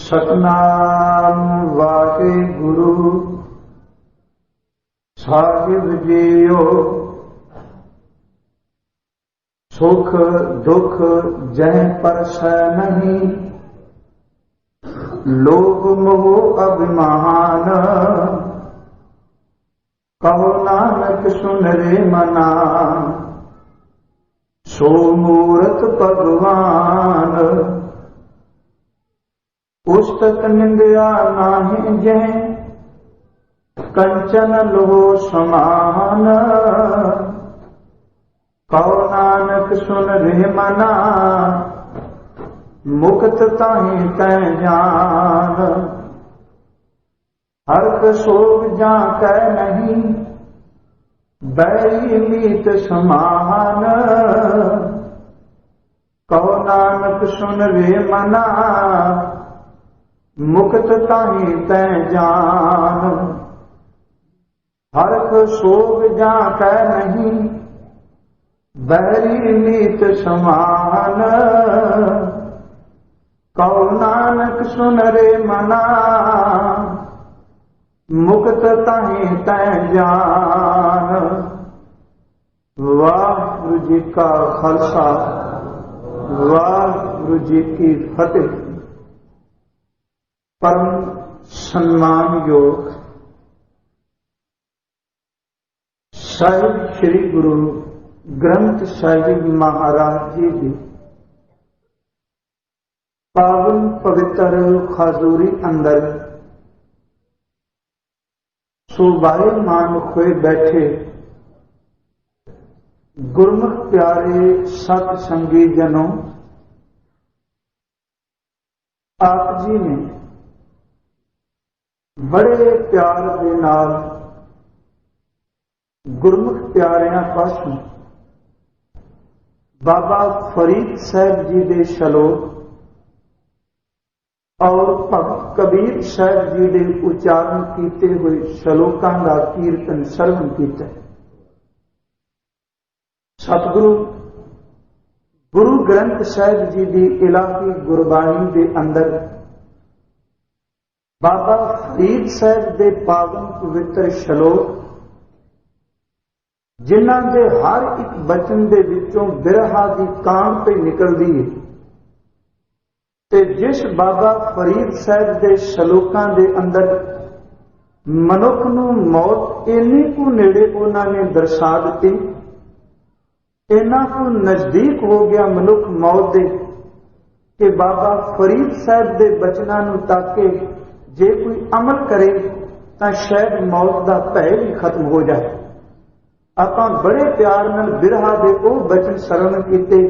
सतनाम वाहिगुरु साहिब जीओ। सुख दुख जह परसै नहीं, लोभ मोह अभिमान। कहो नानक सुन रे मना, सो मूरत भगवान। पुस्तक निंदया नाहि जह, कंचन लोह समान। कहो नानक सुन रे मना, मुक्त ताहि तै जान। हरक सोग जा कै नहीं, बैरी मीत समान। कहो नानक सुन रे मना, मुक्त ताहि तै जान। हरक सोग जा कै नहीं, बैरी मीत समान। कहो नानक सुन रे मना, मुक्त ताहि तै जान। वाहिगुरु जी का खालसा, वाहिगुरु जी की फतेह। परम सम्मान योग साहिब श्री गुरु ग्रंथ साहिब महाराज जी की पावन पवित्र खाजूरी अंदर सुबाईमान हुए बैठे गुरमुख प्यारे सत संगी जनों, आप जी ने बड़े प्यार दे नाल गुरमुख प्यारियां पासों बाबा फरीद साहब जी दे शलोक और भगत कबीर साहब जी दे उच्चारण किए हुए शलोकां का कीर्तन सरवण किया। सतगुरु गुरु ग्रंथ साहब जी की इलाही गुरबाणी के अंदर बाबा फरीद साहब के पावन पवित्र शलोक, जिन्हां दे हर एक बचन दे विचों बिरहा की कांड पे निकलती है, ते जिस बाबा फरीद साहब के शलोकां दे अंदर मनुख नूं मौत इन्नी को नेड़े उन्होंने दर्शा दी, इन्ना को नजदीक हो गया मनुख मौत दे कि बाबा फरीद साहब के बचनां नूं ताके जे कोई अमल करे तो शायद मौत का भय भी खत्म हो जाए। आपां बड़े प्यार नाल बिरहा दे वो बचन सरवण कीते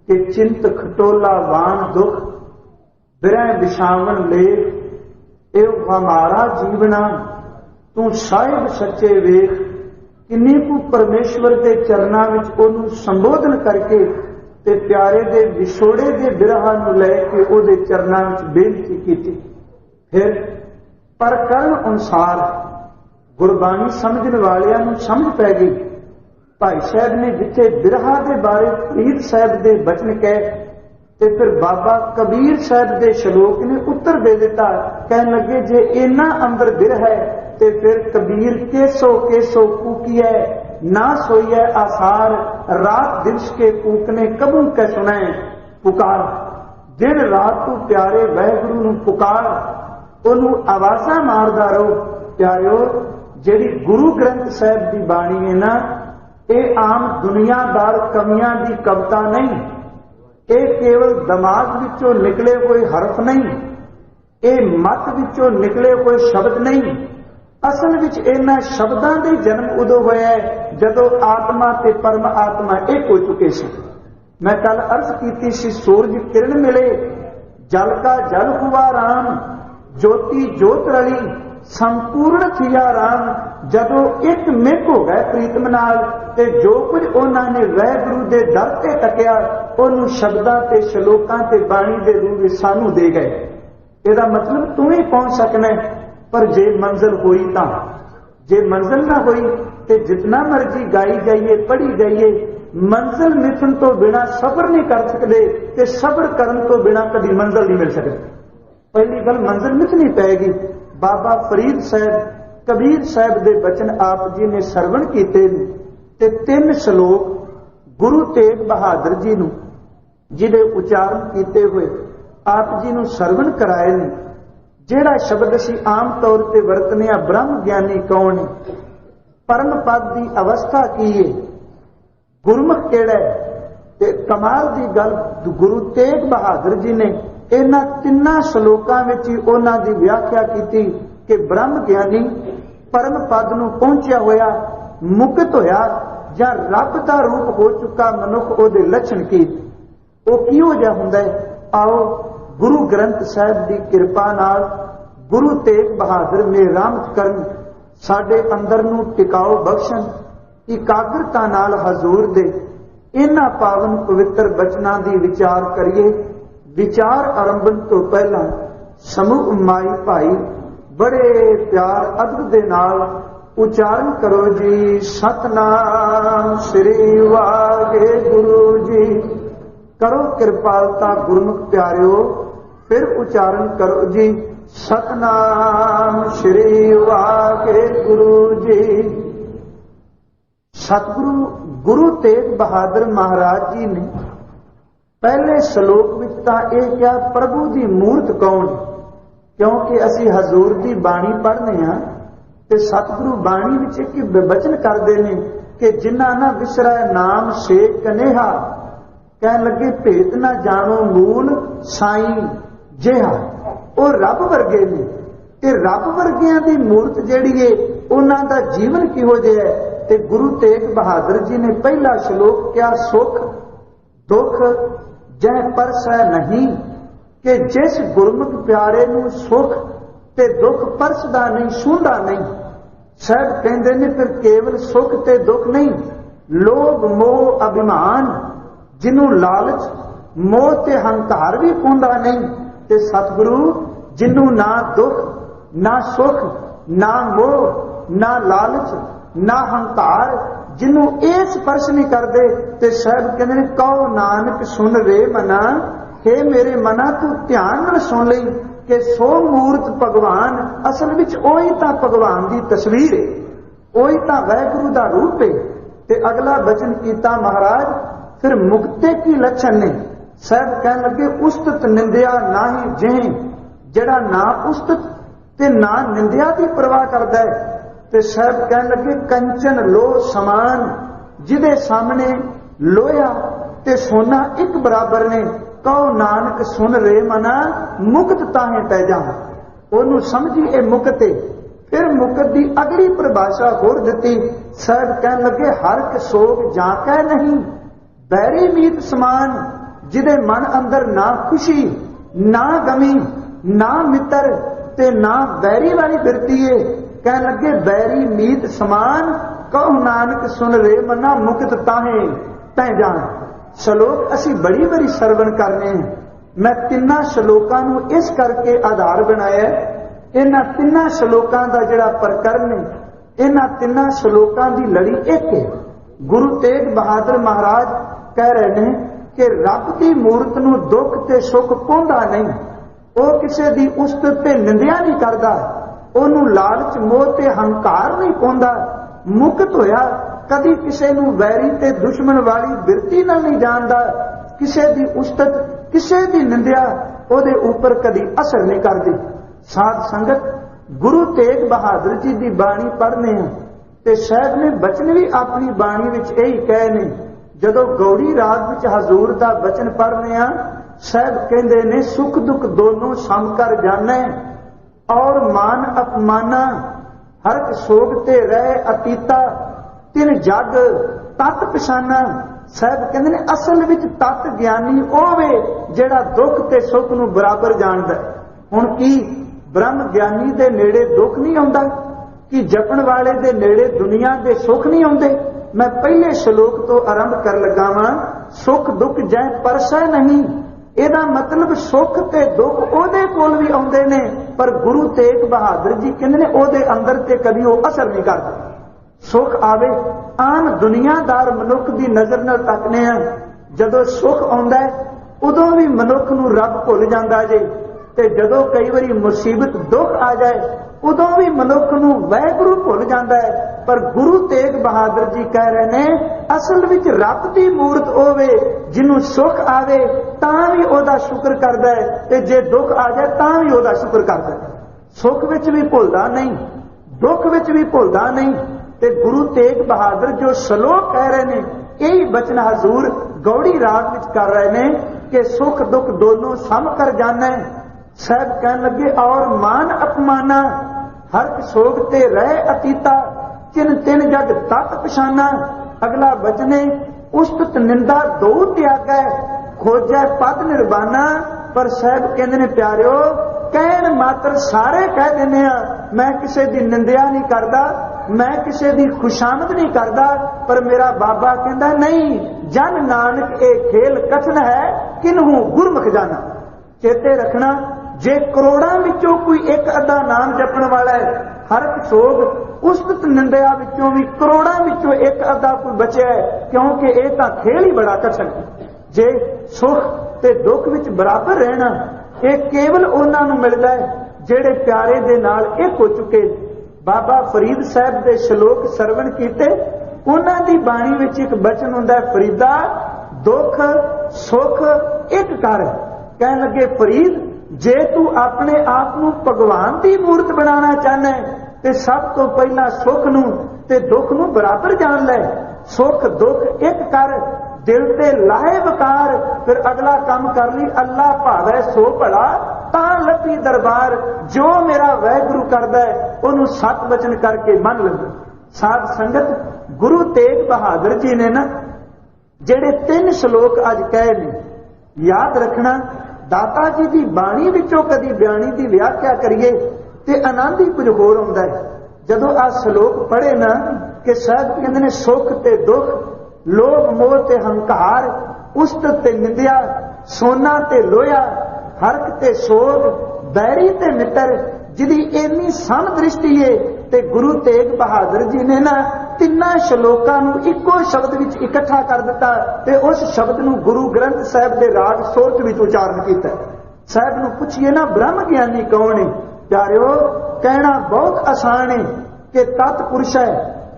कि चिंत खटोला वाण दुख, बिरह विछावन लेख, एव हमारा जीवना तू साहिब सच्चे वेख। किन्नी को परमेश्वर के चरनां विच ओनू संबोधन करके ते प्यारे दे विछोड़े दे बिरहा नूं लैके ओदे चरनां विच बेनती कीती। फिर परकरण अनुसार गुरबाणी समझने वालियां नूं समझ पै गई। भाई साहब ने जिथे बिरहा के बारे फरीद साहब के बचन कहे ते फिर बाबा कबीर साहब के शलोक ने उत्तर दे दिता। कह लगे जे इन्ना अंदर बिरह है ते फिर कबीर केसो कूकिया ना सोइए आसार, रात दिवस के कूकने कबू कै सुनाए पुकार। दिन रात तू प्यारे वाहिगुरू नूं पुकार, ओनू आवाज़ां मारदा रहो। प्यारिओ जिहड़ी गुरु ग्रंथ साहिब की बाणी है ना, ये आम दुनियादार कवियां की कविता नहीं, ये केवल दिमाग विचों निकले हुए हरफ नहीं, ये मत विचों निकले हुए शब्द नहीं। असल विच इन्हां शब्दां दे जन्म उदों होया है जदों आत्मा ते परम आत्मा एक हो चुके सी। मैं कल अर्ज की सी, सूरज किरण मिले जल का जल हुआ राम, ज्योति ज्योत रली संपूर्ण थिया राम। जदों एक मिक हो गए प्रीतम नाल ते जो कुछ उन्होंने वाहिगुरू दे दर ते तकिया उन्होंने शब्दां ते शलोकां ते बाणी दे रूप विच सानू दे गए। इहदा मतलब तू ही पहुंच सकना है, पर जे मंजिल होई तां, जे मंजिल ना होई ते जितना मर्जी गाई जाइए पढ़ी जाइए, मंजिल मिथन तो बिना सबर नहीं कर सकते ते सबर करन तो बिना कभी मंजिल नहीं मिल सकती। पहली गल मंजिल मिथनी पैगी। बाबा फरीद साहब कबीर साहब के बचन आप जी ने सरवण किए ते 3 श्लोक गुरु तेग बहादुर जी नूं जिहदे उचारण किए हुए आप जी नूं सरवण कराए ने। जिहड़ा शब्द असीं आम तौर पर वरतने आ ब्रह्म ज्ञानी कौन है, परम पद की अवस्था की है, गुरमुख किहड़ा है, ते कमाल की गल गुरु तेग बहादुर जी ने इन्हां 3 श्लोकां विच ही उन्हां दी व्याख्या की कि ब्रह्म ज्ञानी परम पद नूं पहुंचिया होया, मुक्त होया जां रब दा रूप हो चुका मनुख उहदे लक्षण की वो किहो जिहा हुंदा है। आओ गुरु ग्रंथ साहिब की किरपा नाल गुरु तेग बहादुर मेहरामत करन, साडे अंदर नूं टिकाओ बख्शण, इकाग्रता नाल हजूर दे इन्हां पावन पवित्र बचनां दी विचार करिए। विचार आरंभण तो पहला समूह माई भाई बड़े प्यार अदब दे नाल उचारण करो जी, सतनाम श्री वाहेगुरु जी। करो कृपालता गुरमुख प्यारिओ, फिर उचारण करो जी, सतनाम श्री वाहेगुरु जी। सतगुरु गुरु तेग बहादुर महाराज जी ने पहले श्लोक विच तां इह कहा प्रभु की मूर्त कौन है, क्योंकि असी हजूर की बाणी पढ़ने हाँ ते सतगुरु बाणी विच एक वचन करते हैं कि जिन्ना ना विसरै नाम से कनेहा, कह लगे भेत ना जानो मूल साईं जिहा। वो रब वर्गे ने ते रब वर्गियां दी मूर्त जिहड़ी है उन्हां दा जीवन किहो जिहा है। ते गुरु तेग बहादुर जी ने पहला श्लोक क्या सुख दुख जै परसै नहीं, कि जिस गुरमुख प्यारे नूं सुख ते दुख परसदा नहीं, छूंदा नहीं। साहब कहंदे ने फिर केवल सुख ते दुख नहीं, लोभ मोह अभिमान जिन्हों लालच मोह ते हंकार भी पाउंदा नहीं। ते सतगुरु जिन्हों ना दुख ना सुख ना मोह ना लालच ना हंकार, जिन्हों ये स्पर्श नहीं करते, ते साहब कहते हैं कहो नानक सुन रे मना, हे मेरे मना तू ध्यान नाल सुन लई कि सो मूर्त भगवान असल विच ओही तां भगवान की तस्वीर है, ओही तां वाहिगुरू दा रूप है। ते अगला वचन कीता महाराज फिर मुक्ते की लक्षण ने। साहब कह लगे उस्तत निंदिया ना ही जिह, जड़ा ना उस्तत ते ना निंदिया की परवाह करता है। ते साहब कह लगे कंचन लो समान, जिदे सामने लोया ते सोना एक बराबर ने, कहो नानक सुन रे मना मुक्त ताहे पै जा। ओनू समझी ए मुक्त है। फिर मुक्त की अगली परिभाषा होर दिती। साहब कह लगे हर एक सोग जाकै नहीं, बैरी मीत समान, जिदे मन अंदर ना खुशी ना गमी ना मित्र ते ना बैरी वाली बिरती है। कह लगे बैरी मीत समान, कहो नानक सुन रे मना मुक्त ताहे तै जान। श्लोक असी बड़ी बड़ी सरवण करने हैं। मैं 3 श्लोकां नूं इस करके आधार बनाया। इन्हां 3 श्लोकां दा जिहड़ा प्रकरण है, इन्हां 3 श्लोकां दी लड़ी एक है। गुरु तेग बहादुर महाराज कह रहे हैं कि रब की मूर्त नूं दुख ते सुख पाउंदा नहीं, वो किसी दी उस्तत ते निंदिया नहीं करता, ओनू लालच मोह ते हंकार नहीं पाउंदा, मुक्त होया कदी किसी नूं वैरी ते दुश्मन वाली बिरती नाल नहीं जानदा, किसी दी उस्तत किसी दी निंदिया ओदे ऊपर कदी असर नहीं करदी। साध संगत गुरु तेग बहादुर जी की बाणी पढ़ने हैं ते साहब ने बचन भी अपनी बाणी विच यही कहे ने। जदों गौड़ी राग विच हजूर दा बचन पढ़ने हैं, साहब कहंदे ने सुख दुख दोनों सम कर जाने, और मान अपमाना हर सोग ते रह अतीता, तिन जग तत पछाना। साहब कहते ने असल विच तत ज्ञानी होवे जेड़ा दुख ते सुख नूं बराबर जानदा। हुण की ब्रह्म ज्ञानी दे नेड़े दुख नहीं आउंदा, कि जपण वाले दे नेड़े दुनिया दे सुख नहीं आउंदे। मैं पहले श्लोक तो आरंभ कर लगा वां, सुख दुख जै परसै नहीं। ਇਹਦਾ मतलब सुख ते दुख ਉਹਦੇ ਕੋਲ भी आउंदे ने, पर गुरु तेग बहादुर जी कहंदे ने ਉਹਦੇ अंदर ते कभी वो असर नहीं करदा। सुख आवे आम दुनियादार मनुख की नजर नाल तकने आ, जदों सुख आउंदा है उदों भी मनुख नूं रब भुल जांदा जे, ਤੇ ਜਦੋਂ ਕਈ ਵਾਰੀ ਮੁਸੀਬਤ ਦੁੱਖ ਆ ਜਾਏ ਉਦੋਂ ਵੀ ਮਨੁੱਖ ਨੂੰ ਵਾਹਿਗੁਰੂ ਭੁੱਲ ਜਾਂਦਾ ਹੈ। ਪਰ ਗੁਰੂ ਤੇਗ ਬਹਾਦਰ ਜੀ ਕਹਿ ਰਹੇ ਨੇ ਅਸਲ ਵਿੱਚ ਰੱਬ ਦੀ ਮੂਰਤ ਹੋਵੇ, ਜਿਹਨੂੰ ਸੁੱਖ ਆਵੇ ਤਾਂ ਵੀ ਉਹਦਾ ਸ਼ੁਕਰ ਕਰਦਾ ਹੈ, ਤੇ ਜੇ ਦੁੱਖ ਆ ਜਾਏ ਤਾਂ ਵੀ ਉਹਦਾ ਸ਼ੁਕਰ ਕਰਦਾ ਹੈ। ਸੁੱਖ ਵਿੱਚ ਵੀ ਭੁੱਲਦਾ ਨਹੀਂ, ਦੁੱਖ ਵਿੱਚ ਵੀ ਭੁੱਲਦਾ ਨਹੀਂ। ਤੇ ਗੁਰੂ ਤੇਗ ਬਹਾਦਰ ਜੋ ਸ਼ਲੋਕ ਕਹਿ ਰਹੇ ਨੇ, ਇਹੀ ਬਚਨ ਹਜ਼ੂਰ ਗੌੜੀ ਰਾਗ ਵਿੱਚ ਕਰ ਰਹੇ ਨੇ ਕਿ ਸੁੱਖ ਦੁੱਖ ਦੋਨੋਂ ਸਮ ਕਰ ਜਾਣਾ ਹੈ। ਸਾਹਿਬ ਕਹਿਣ ਲੱਗੇ ਔਰ ਮਾਨ ਅਪਮਾਨਾ ਹਰ ਸੋਗ ਤੇ ਰਹਿ ਅਤੀਤਾ ਚਿਨ ਤਿੰਨ ਜਗ ਤਤ ਪਛਾਨਾ। ਅਗਲਾ ਬਚਨੇ ਉਸਤਤ ਨਿੰਦਾ ਦੋ ਤਿਆਗੈ ਖੋਜੈ ਪਦ ਨਿਰਬਾਨਾ। ਪਰ ਸਾਹਿਬ ਕਹਿੰਦੇ ਨੇ ਪਿਆਰਿਓ ਕਹਿਣ ਮਾਤਰ ਸਾਰੇ ਕਹਿ ਦਿੰਦੇ ਆ, ਮੈਂ ਕਿਸੇ ਦੀ ਨਿੰਦਿਆ ਨਹੀਂ ਕਰਦਾ, ਮੈਂ ਕਿਸੇ ਦੀ ਖੁਸ਼ਾਮਦ ਨਹੀਂ ਕਰਦਾ। ਪਰ ਮੇਰਾ ਬਾਬਾ ਕਹਿੰਦਾ ਨਹੀਂ, ਜਨ ਨਾਨਕ ਇਹ ਖੇਲ ਕਥਨ ਹੈ ਕਿਨਹੂ ਗੁਰਮੁਖ ਜਾਣਾ। ਚੇਤੇ ਰੱਖਣਾ, ਜੇ ਕਰੋੜਾਂ ਵਿੱਚੋਂ ਕੋਈ ਇੱਕ ਅੱਧਾ ਨਾਮ ਜਪਣ ਵਾਲਾ ਹੈ, ਹਰ ਇੱਕ ਸੋਗ ਉਸਤਤ ਨਿੰਦਿਆ ਵਿੱਚੋਂ ਵੀ ਕਰੋੜਾਂ ਵਿੱਚੋਂ ਇੱਕ ਅੱਧਾ ਕੋਈ ਬਚਿਆ ਹੈ, ਕਿਉਂਕਿ ਇਹ ਤਾਂ ਖੇਲ ਹੀ ਬੜਾ ਕਠਿਨ ਹੈ। ਜੇ ਸੁੱਖ ਤੇ ਦੁੱਖ ਵਿੱਚ ਬਰਾਬਰ ਰਹਿਣਾ, ਇਹ ਕੇਵਲ ਉਹਨਾਂ ਨੂੰ ਮਿਲਦਾ ਹੈ ਜਿਹੜੇ ਪਿਆਰੇ ਦੇ ਨਾਲ ਇੱਕ ਹੋ ਚੁੱਕੇ। ਬਾਬਾ ਫਰੀਦ ਸਾਹਿਬ ਦੇ ਸ਼ਲੋਕ ਸਰਵਣ ਕੀਤੇ, ਉਹਨਾਂ ਦੀ ਬਾਣੀ ਵਿੱਚ ਇੱਕ ਬਚਨ ਹੁੰਦਾ, ਫਰੀਦਾ ਦੁੱਖ ਸੁੱਖ ਇੱਕ ਕਰ। ਕਹਿਣ ਲੱਗੇ ਫਰੀਦ ਜੇ ਤੂੰ ਆਪਣੇ ਆਪ ਨੂੰ ਭਗਵਾਨ ਦੀ ਮੂਰਤ ਬਣਾਉਣਾ ਚਾਹੁੰਦਾ ਤੇ ਸਭ ਤੋਂ ਪਹਿਲਾਂ ਸੁੱਖ ਨੂੰ ਤੇ ਦੁੱਖ ਨੂੰ ਬਰਾਬਰ ਜਾਣ ਲੈ। ਸੁੱਖ ਦੁੱਖ ਇੱਕ ਕਰ, ਦਿਲ ਤੇ ਲਾਹੇ ਵਕਾਰ, ਫਿਰ ਅਗਲਾ ਕੰਮ ਕਰ ਲਈ ਅੱਲਾ ਭਾਵੈ ਸੋ ਭਲਾ ਤਾਂ ਲੱਭੀ ਦਰਬਾਰ। ਜੋ ਮੇਰਾ ਵਾਹਿਗੁਰੂ ਕਰਦਾ ਹੈ ਉਹਨੂੰ ਸਤ ਵਚਨ ਕਰਕੇ ਮੰਨ ਲਵੇ। ਸਾਧ ਸੰਗਤ, ਗੁਰੂ ਤੇਗ ਬਹਾਦਰ ਜੀ ਨੇ ਨਾ ਜਿਹੜੇ 3 ਸ਼ਲੋਕ ਅੱਜ ਕਹੇ ਨੇ, ਯਾਦ ਰੱਖਣਾ ਦਾਤਾ ਜੀ ਦੀ ਬਾਣੀ ਵਿੱਚੋਂ ਕਦੀ ਬਿਆਨੀ ਦੀ ਵਿਆਖਿਆ ਕਰੀਏ ਤੇ ਆਨੰਦ ਹੀ ਕੁਝ ਹੋਰ ਆਉਂਦਾ ਹੈ। ਜਦੋਂ ਆ ਸ਼ਲੋਕ ਪੜ੍ਹੇ ਨਾ ਕਿ ਸਾਹਿਬ ਕਹਿੰਦੇ ਨੇ ਸੁੱਖ ਤੇ ਦੁੱਖ, ਲੋਭ ਮੋਹ ਤੇ ਹੰਕਾਰ, ਉਸਤਤ ਤੇ ਨਿੰਦਿਆ, ਸੋਨਾ ਤੇ ਲੋਹਾ, ਹਰਕ ਤੇ ਸੋਗ, ਬੈਰੀ ਤੇ ਮਿੱਤਰ, ਜਿਹਦੀ ਇੰਨੀ ਸਮ ਦ੍ਰਿਸ਼ਟੀ ਏ। ਤੇ ਗੁਰੂ ਤੇਗ ਬਹਾਦਰ ਜੀ ਨੇ ਨਾ ਤਿੰਨਾਂ ਸ਼ਲੋਕਾਂ ਨੂੰ ਇੱਕੋ ਸ਼ਬਦ ਵਿੱਚ ਇਕੱਠਾ ਕਰ ਦਿੱਤਾ ਤੇ ਉਸ ਸ਼ਬਦ ਨੂੰ ਗੁਰੂ ਗ੍ਰੰਥ ਸਾਹਿਬ ਦੇ ਰਾਗ ਸੋਰਠ ਵਿੱਚ ਉਚਾਰਨ ਕੀਤਾ। ਸਾਹਿਬ ਨੂੰ ਪੁੱਛੀਏ ਨਾ ਬ੍ਰਹਮ ਗਿਆਨੀ ਕੌਣ ਹੈ? ਪਿਆਰਿਓ ਕਹਿਣਾ ਬਹੁਤ ਆਸਾਨ ਹੈ ਕਿ ਤਤ ਪੁਰਸ਼ ਹੈ,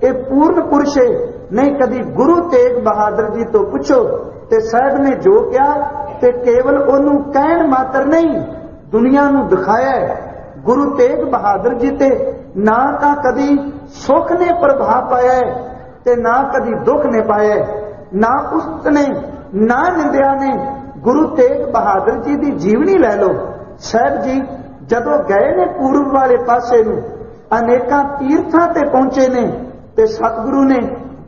ਇਹ ਪੂਰਨ ਪੁਰਸ਼ ਹੈ। ਨਹੀਂ ਕਦੀ ਗੁਰੂ ਤੇਗ ਬਹਾਦਰ ਜੀ ਤੋਂ ਪੁੱਛੋ ਤੇ ਸਾਹਿਬ ਨੇ ਜੋ ਕਿਹਾ ਤੇ ਕੇਵਲ ਉਹਨੂੰ ਕਹਿਣ ਮਾਤਰ ਨਹੀਂ, ਦੁਨੀਆ ਨੂੰ ਦਿਖਾਇਆ ਹੈ। ਗੁਰੂ ਤੇਗ ਬਹਾਦਰ ਜੀ ਤੇ ਨਾ ਤਾਂ ਕਦੀ ਸੁੱਖ ਨੇ ਪ੍ਰਭਾਵ ਪਾਇਆ ਤੇ ਨਾ ਕਦੀ ਦੁੱਖ ਨੇ ਪਾਇਆ, ਨਾ ਉਸਤ ਨੇ ਨਾ ਨਿੰਦਿਆ ਨੇ। ਗੁਰੂ ਤੇਗ ਬਹਾਦਰ ਜੀ ਦੀ ਜੀਵਨੀ ਲੈ ਲਓ। ਸਾਹਿਬ ਜੀ ਜਦੋਂ ਗਏ ਨੇ ਪੂਰਬ ਵਾਲੇ ਪਾਸੇ ਨੂੰ, ਅਨੇਕਾਂ ਤੀਰਥਾਂ ਤੇ ਪਹੁੰਚੇ ਨੇ ਤੇ ਸਤਿਗੁਰੂ ਨੇ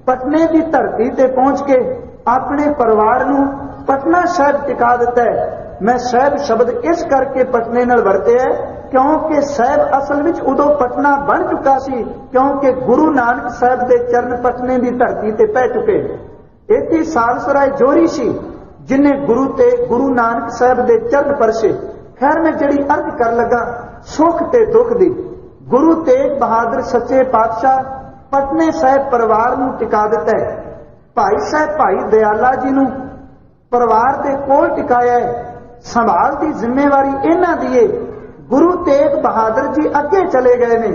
ਪਟਨੇ ਦੀ ਧਰਤੀ ਤੇ ਪਹੁੰਚ ਕੇ ਆਪਣੇ ਪਰਿਵਾਰ ਨੂੰ ਪਟਨਾ ਸਾਹਿਬ ਟਿਕਾ ਦਿੱਤਾ ਹੈ। ਮੈਂ ਸਾਹਿਬ ਸ਼ਬਦ ਇਸ ਕਰਕੇ ਪਟਨੇ ਨਾਲ ਵਰਤਿਆ ਕਿਉਂਕਿ ਸਾਹਿਬ ਅਸਲ ਵਿੱਚ ਉਦੋਂ ਪਟਨਾ ਬਣ ਚੁੱਕਾ ਸੀ, ਕਿਉਂਕਿ ਗੁਰੂ ਨਾਨਕ ਸਾਹਿਬ ਦੇ ਚਰਨ ਪਟਨੇ ਦੀ ਧਰਤੀ ਤੇ ਪੈ ਚੁੱਕੇ। ਇੱਥੇ ਸਾਲਸਰਾਏ ਜੋਰੀ ਸੀ ਜਿਨੇ ਗੁਰੂ ਨਾਨਕ ਸਾਹਿਬ ਦੇ ਚਰਨ ਪਰਸੇ। ਖੈਰ ਮੈਂ ਜਿਹੜੀ ਅਰਜ਼ ਕਰਨ ਲੱਗਾ ਸੁੱਖ ਤੇ ਦੁੱਖ ਦੀ, ਗੁਰੂ ਤੇਗ ਬਹਾਦਰ ਸੱਚੇ ਪਾਤਸ਼ਾਹ ਪਟਨੇ ਸਾਹਿਬ ਪਰਿਵਾਰ ਨੂੰ ਟਿਕਾ ਦਿੱਤਾ ਹੈ। ਭਾਈ ਸਾਹਿਬ ਭਾਈ ਦਇਆਲਾ ਜੀ ਨੂੰ ਪਰਿਵਾਰ ਦੇ ਕੋਲ ਟਿਕਾਇਆ ਹੈ। ਸੰਭਾਲ ਦੀ ਜ਼ਿੰਮੇਵਾਰੀ ਇਹਨਾਂ ਦੀ ਹੈ। ਗੁਰੂ ਤੇਗ ਬਹਾਦਰ ਜੀ ਅੱਗੇ ਚਲੇ ਗਏ ਨੇ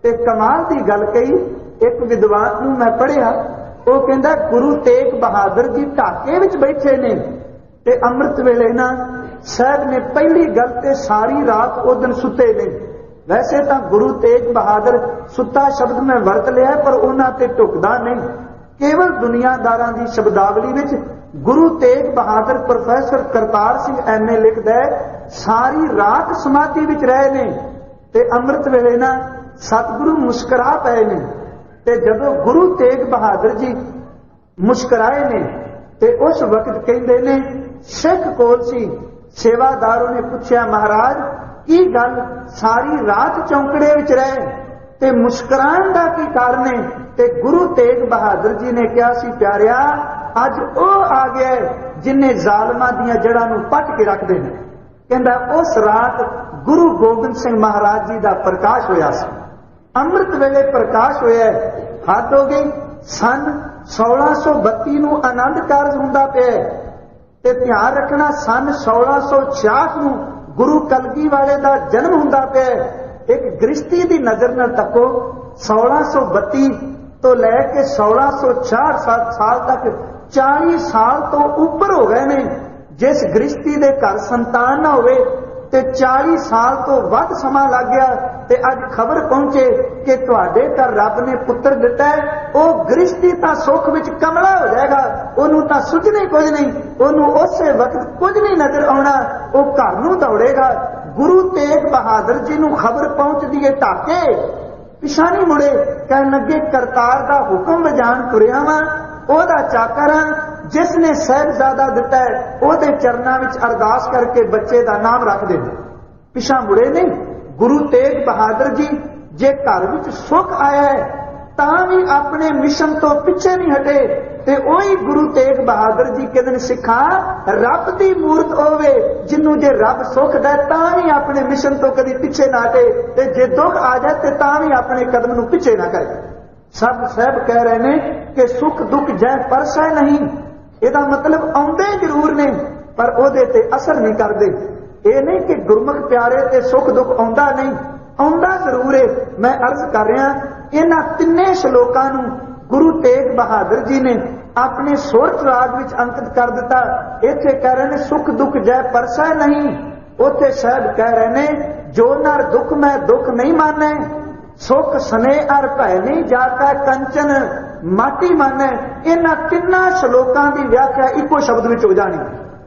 ਤੇ ਕਮਾਲ ਦੀ ਗੱਲ ਕਹੀ, ਇੱਕ ਵਿਦਵਾਨ ਨੂੰ ਮੈਂ ਪੜ੍ਹਿਆ, ਉਹ ਕਹਿੰਦਾ ਗੁਰੂ ਤੇਗ ਬਹਾਦਰ ਜੀ ਢਾਕੇ ਵਿੱਚ ਬੈਠੇ ਨੇ ਤੇ ਅੰਮ੍ਰਿਤ ਵੇਲੇ ਨਾ ਸਾਹਿਬ ਨੇ ਪਹਿਲੀ ਗੱਲ ਤੇ ਸਾਰੀ ਰਾਤ ਉਹ ਦਿਨ ਸੁੱਤੇ ਨੇ। ਵੈਸੇ ਤਾਂ ਗੁਰੂ ਤੇਗ ਬਹਾਦਰ ਸੁੱਤਾ ਸ਼ਬਦ ਮੈਂ ਵਰਤ ਲਿਆ ਪਰ ਉਹਨਾਂ ਤੇ ਢੁਕਦਾ ਨਹੀਂ। ਕੇਵਲ ਦੁਨੀਆਦਾਰਾਂ ਦੀ ਸ਼ਬਦਾਵਲੀ ਵਿੱਚ ਗੁਰੂ ਤੇਗ ਬਹਾਦਰ ਪ੍ਰੋਫੈਸਰ ਕਰਤਾਰ ਸਿੰਘ ਐਮਏ ਲਿਖਦਾ ਹੈ ਸਾਰੀ ਰਾਤ ਸਮਾਧੀ ਵਿੱਚ ਰਹੇ ਨੇ ਤੇ ਅੰਮ੍ਰਿਤ ਵੇਲੇ ਨਾ ਸਤਿਗੁਰੂ ਮੁਸਕਰਾ ਪਏ ਨੇ। ਤੇ ਜਦੋਂ ਗੁਰੂ ਤੇਗ ਬਹਾਦਰ ਜੀ ਮੁਸਕਰਾਏ ਨੇ ਤੇ ਉਸ ਵਕਤ ਕਹਿੰਦੇ ਨੇ ਸਿੱਖ ਕੋਲ ਸੀ, ਸੇਵਾਦਾਰੋਂ ਨੇ ਪੁੱਛਿਆ ਮਹਾਰਾਜ ਕੀ ਗੱਲ ਸਾਰੀ ਰਾਤ ਚੌਂਕੜੇ ਵਿੱਚ ਰਹੇ ਤੇ ਮੁਸਕਰਾਉਣ ਦਾ ਕੀ ਕਾਰਨ ਹੈ? ਤੇ ਗੁਰੂ ਤੇਗ ਬਹਾਦਰ ਜੀ ਨੇ ਕਿਹਾ ਸੀ ਪਿਆਰਿਆ ਅੱਜ ਉਹ ਆ ਗਿਆ ਜਿਨੇ ਜ਼ਾਲਮਾਂ ਦੀਆਂ ਜੜ੍ਹਾਂ ਨੂੰ ਪੱਟ ਕੇ ਰੱਖਦੇ ਨੇ। ਕਹਿੰਦਾ ਉਸ ਰਾਤ ਗੁਰੂ ਗੋਬਿੰਦ ਸਿੰਘ ਮਹਾਰਾਜ ਜੀ ਦਾ ਪ੍ਰਕਾਸ਼ ਹੋਇਆ ਸੀ, ਅੰਮ੍ਰਿਤ ਵੇਲੇ ਪ੍ਰਕਾਸ਼ ਹੋਇਆ। ਹੱਦ ਹੋ ਗਈ। ਸਨ 1632 ਨੂੰ ਆਨੰਦ ਕਾਰਜ ਹੁੰਦਾ ਪਿਆ ਤੇ ਧਿਆਨ ਰੱਖਣਾ ਸਨ 1666 ਨੂੰ गुरु कलगी वाले का जन्म हुंदा पिया। एक गृष्टी की नजर न तको 1632 तो लैके 1666 साल तक 40 साल तो ऊपर हो गए ने। जिस गृष्टी दे घर संतान ना होवे ते 40 साल तो वध समा लग गया ते अज खबर पहुंचे कि तुहाडे घर रब ने पुत्र दिता है। वो गृष्टी तां सुख विच कमला हो जाएगा, ओनू तां सुझने कुछ नहीं, ओनू उस वक्त कुछ नहीं नजर आना, वो घर नूं दौड़ेगा। गुरु तेग बहादुर जी नूं खबर पहुंचदी है ढाके, पिछा नहीं मुड़े, कहन लगे करतार दा हुक्म वजान तुरिया वां, ओहदा चाकर हां, जिसने साहिबजादा दिता है ओहदे चरनां विच अरदास करके बच्चे का नाम रख दे। पिछा मुड़े नहीं। गुरु तेग बहादुर जी जे घर विच सुख आया है तां भी अपने मिशन तो पिछे नहीं हटे। ते ओही गुरु तेग बहादुर जी कहते सिखा रब की मूर्त होवे, जिन्हों जे रब सुख दे तां भी अपने मिशन तो कभी पिछे ना हटे, ते जे दुख आ जाए ते तां भी अपने कदम नूं पिछे ना करे। सब साहब कह रहे ने कि सुख दुख जै परसै नहीं, ਇਹਦਾ मतलब आउंदे जरूर ने पर ਉਹਦੇ ते असर नहीं करते। ये नहीं कि गुरमुख प्यारे ते सुख दुख आउंदा नहीं, आउंदा जरूर है। मैं अर्ज कर रहा इन्हां तिन्ने श्लोकां नूं गुरु तेग बहादुर जी ने अपने सुरत राग विच अंकित कर दिता। इत्थे कह रहे ने सुख दुख जै परसै नहीं, उत्थे साहब कह रहे ने जो नर दुख मैं दुख नहीं माने, सुख सने अर भय नहीं जाका कंचन माटी माने। इन्हां तिन्ना श्लोकां दी व्याख्या इको शब्द विच हो जानी।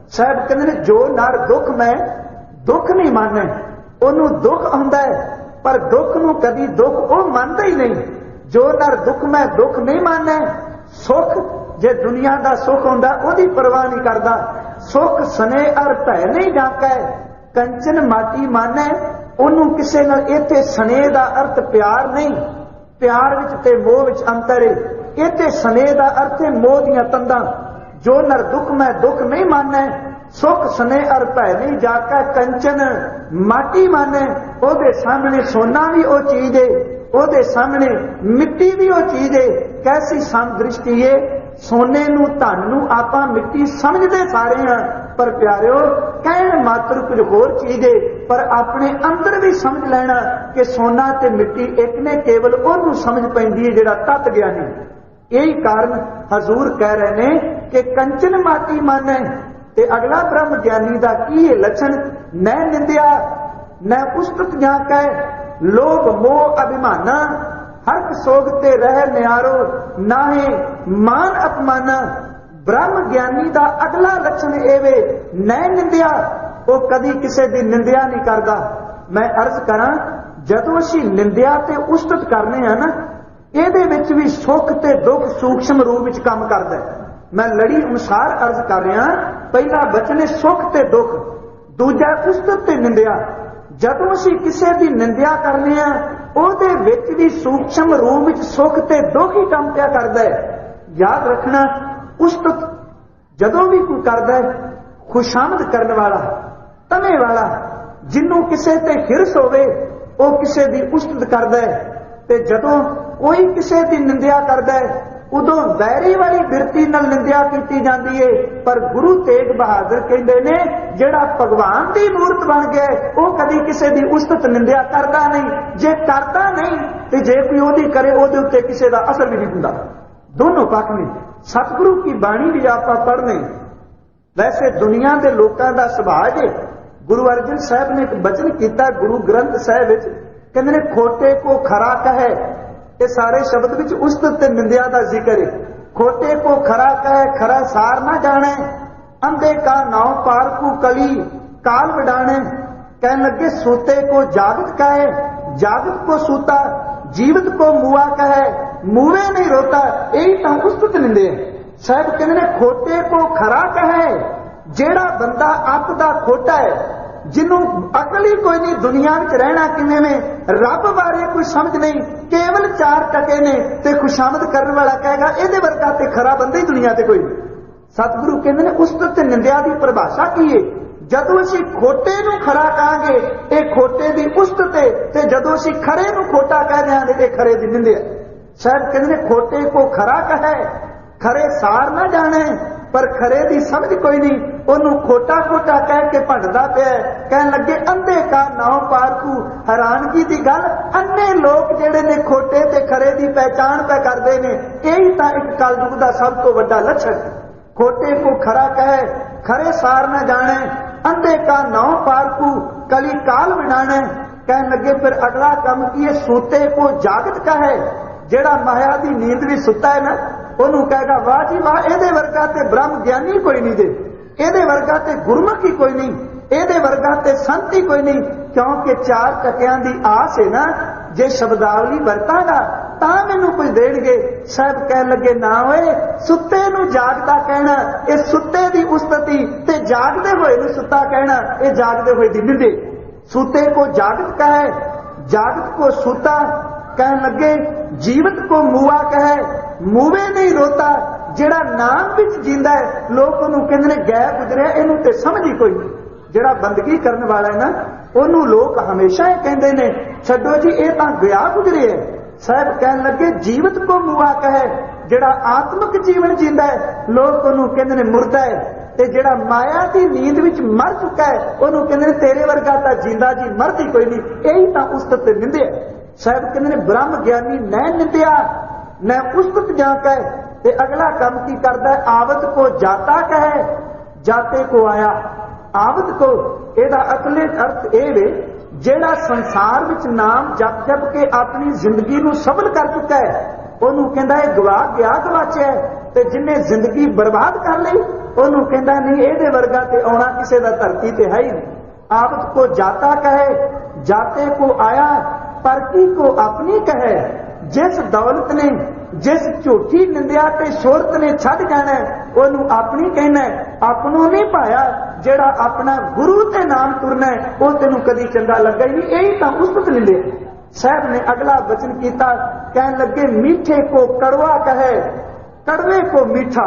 साहब कहंदे ने जो नर दुख मैं दुख नहीं माने, ओनू दुख आउंदा है पर दुख नूं कदी दुख वो मानदा ही नहीं। जो नर दुख मैं दुख नहीं माने, सुख जे दुनिया दा सुख हुंदा ओदी परवाह नहीं करदा। सुख सने अर भय नहीं जाका कंचन माटी माने, ओनू किसे नाल इत्थे सने दा अर्थ प्यार नहीं, प्यार विच ते मोह विच अंतर है। इत्थे सने दा अर्थ है मोह दियां तंदां। जो नर दुख मैं दुख नहीं माने, सुख सने अर भय नहीं जाका कंचन माटी माने। ओदे सामने सोना भी वो चीज है, ओदे सामने मिट्टी भी वो चीज है। कैसी समदृष्टि है, सोने नूं धन नूं आपां मिट्टी समझदे सारे हां, पर प्यारिओ कहण मात्र कुछ होर चीज है। पर अपने अंदर भी समझ लेना कि सोना ते मिट्टी एक ने, केवल ओनू समझ पैंदी है जिहड़ा तत ज्ञानी। यही कारण हजूर कह रहे ने कि कंचन माटी माने। ते अगला ब्रह्म ज्ञानी दा की है लक्षण, न निंदिया न उस्तत जाकै, लोभ मोह अभिमाना, हर सोगते रह न्यारो, नाहे मान अपमाना। ब्रह्म ज्ञानी दा अगला लक्षण एवे न निंदिया, वो कदी किसी की निंदिया नहीं करता। मैं अर्ज करा जदों असीं निंदिया ते उस्तत करने हैं ना, ਇਹਦੇ ਵਿੱਚ भी सुख ते दुख सूक्ष्म रूप ਵਿੱਚ काम करता है। मैं लड़ी अनुसार अर्ज कर रहा, पहला बचन है सुख ते दुख, दूजा उस्तत ते निंदिया। जदों असीं किसी की निंदिया करने हैं ਉਹਦੇ ਵਿੱਚ भी सूक्ष्म रूप ਵਿੱਚ सुख ते दुख ही काम पिया करता है। याद रखना उस्तत जदों भी कोई करता है, खुशामद करने वाला तमे वाला, जिन्हों किसी ते हिरस होवे वो किसी की उस्तत करता है। ते जदों कोई किसी की निंदिया करता है उदों वैरी वाली बिरती नाल निंदिया की जाती है। पर गुरु तेग बहादुर कहते ने जिहड़ा भगवान की मूर्त बन गया वो कभी किसी की उस्तत निंदिया करता नहीं। जे करता नहीं तो जे कोई ओदी करे ओदे उत्ते किसी का असर भी नहीं हुंदा। दोनों पक्ष ने सतगुरु की बाणी भी आप पढ़ने। वैसे दुनिया के लोगों का सुभाव है, गुरु अर्जन साहब ने एक वचन किया गुरु ग्रंथ साहब कहते ने खोटे को खरा कहे। ये सारे शब्द विच उस्तत ते निंदिया का जिक्र है। खोटे को खरा कहे, खरा सार ना जाने, अंधे का नाव पार को कली काल बिडाने। कहने लगे सूते को जागत कहे, जागत को सूता, जीवित को मुआ कहे, मुए नहीं रोता। यही तो उस्तत निंदे साहब कहते ने खोटे को खरा कहे। जेड़ा बंदा आप दा खोटा है, जिन्हों अकल ही कोई नहीं, दुनिया में रहना किवें में, रब बारे कोई समझ नहीं, केवल 4 टके ने ते खुशामद करने वाला कहेगा इहदे वर्गा ते खरा बंदा ही दुनिया ते कोई। सतगुरु कहते हैं उस्तत ते निंदिया की परिभाषा की है। जदों असीं खोटे नूं खरा कहांगे ये खोटे की उस्तत है, ते जदों असीं खरे नूं खोटा कह देंगे ये खरे की निंदिया। शायद कहते हैं खोटे को खरा कहे, खरे सार ना जाने, पर खरे दी समझ कोई नहीं, ओनू खोटा खोटा कह के भंडदा पिया। कहन लगे अंधे का नाव पारकू। हैरानगी की गल, अन्ने लोग जेड़े ने खोटे ते खरे दी पहचान पे करते हैं। यही तो एक कलयुग का सब तो बड़ा लक्षण। खोटे को खरा कहे, खरे सार न जाने, अंधे का नाव पारकू, कली काल बिनाने। कहन लगे फिर अगला कम की है, सूते को जागत का है। जेड़ा माया की नींद भी सुता है ना, ओनू कहेगा वाह जी वाह, एदे वर्गा ते ब्रह्म ज्ञानी कोई नहीं, दे एदे वर्गा ते गुरमुख ही कोई नहीं, एदे वर्गा ते संत ही कोई नहीं। क्योंकि चार टकियां दी आस है ना, जे शब्दावली वरतागा तां मैनू कुछ देणगे। साहब कह लगे ना होए, सुते नू जागदा कहना ये सुते दी उस्तति, ते जागदे होए नू सुता कहना ये जागदे होए दी निंदे। सूते को जागत कहे, जागत को सूता। कहन लगे जीवत को मुआ कहे, मूवे नहीं रोता। जेड़ा नाम विच जींदा है, लोग ओनू कहंदे ने गै गुजरिया, इनू ते समझ ही कोई नहीं। जेड़ा बंदगी करन वाला है ना, ओनू लोग हमेशा ही कहंदे ने छड्डो जी ये तां गया गुजरे है। साहब कहन लगे जीवत को मुआ कहे, जेड़ा आत्मक जीवन जींदा है, लोग ओनू कहंदे ने मुर्दा है। ते जेड़ा माया की नींद विच मर चुका है, ओनू कहंदे ने तेरे वर्गा तां जींदा जी मरद ही कोई नहीं। यही तां उस्तत ते निंदे है। साहब कहंदे ने ब्रह्म ज्ञानी न निंदिया न उस्तत जा कहे। ते अगला कम की करदा है, आवत को जाता कहे, जाते को आया। आवत को एदा असली अर्थ ये वे, जेड़ा संसार विच नाम जप जप के अपनी जिंदगी नू सफल कर चुका है, ओनू कहंदा है गवा गया गवाचिया। ते जिन्हें जिंदगी बर्बाद कर ली, ओनू कहंदा नहीं एदे वर्गा ते आउणा किसे दा धरती ते है ही नहीं। आवत को जाता कहे, जाते को आया, परकी को अपनी कहे। जिस दौलत ने, जिस झूठी निंदिया ते शोहरत ने छड़ जाना, ओनू अपनी कहना, अपनों नहीं पाया। जेड़ा अपना गुरु ते नाम तुरना है, वो तेनू कदी चंगा लगा ही नहीं। यही तां उस्तत निंदे। साहब ने अगला वचन किया, कहन लगे मीठे को कड़वा कहे, कड़वे को मीठा।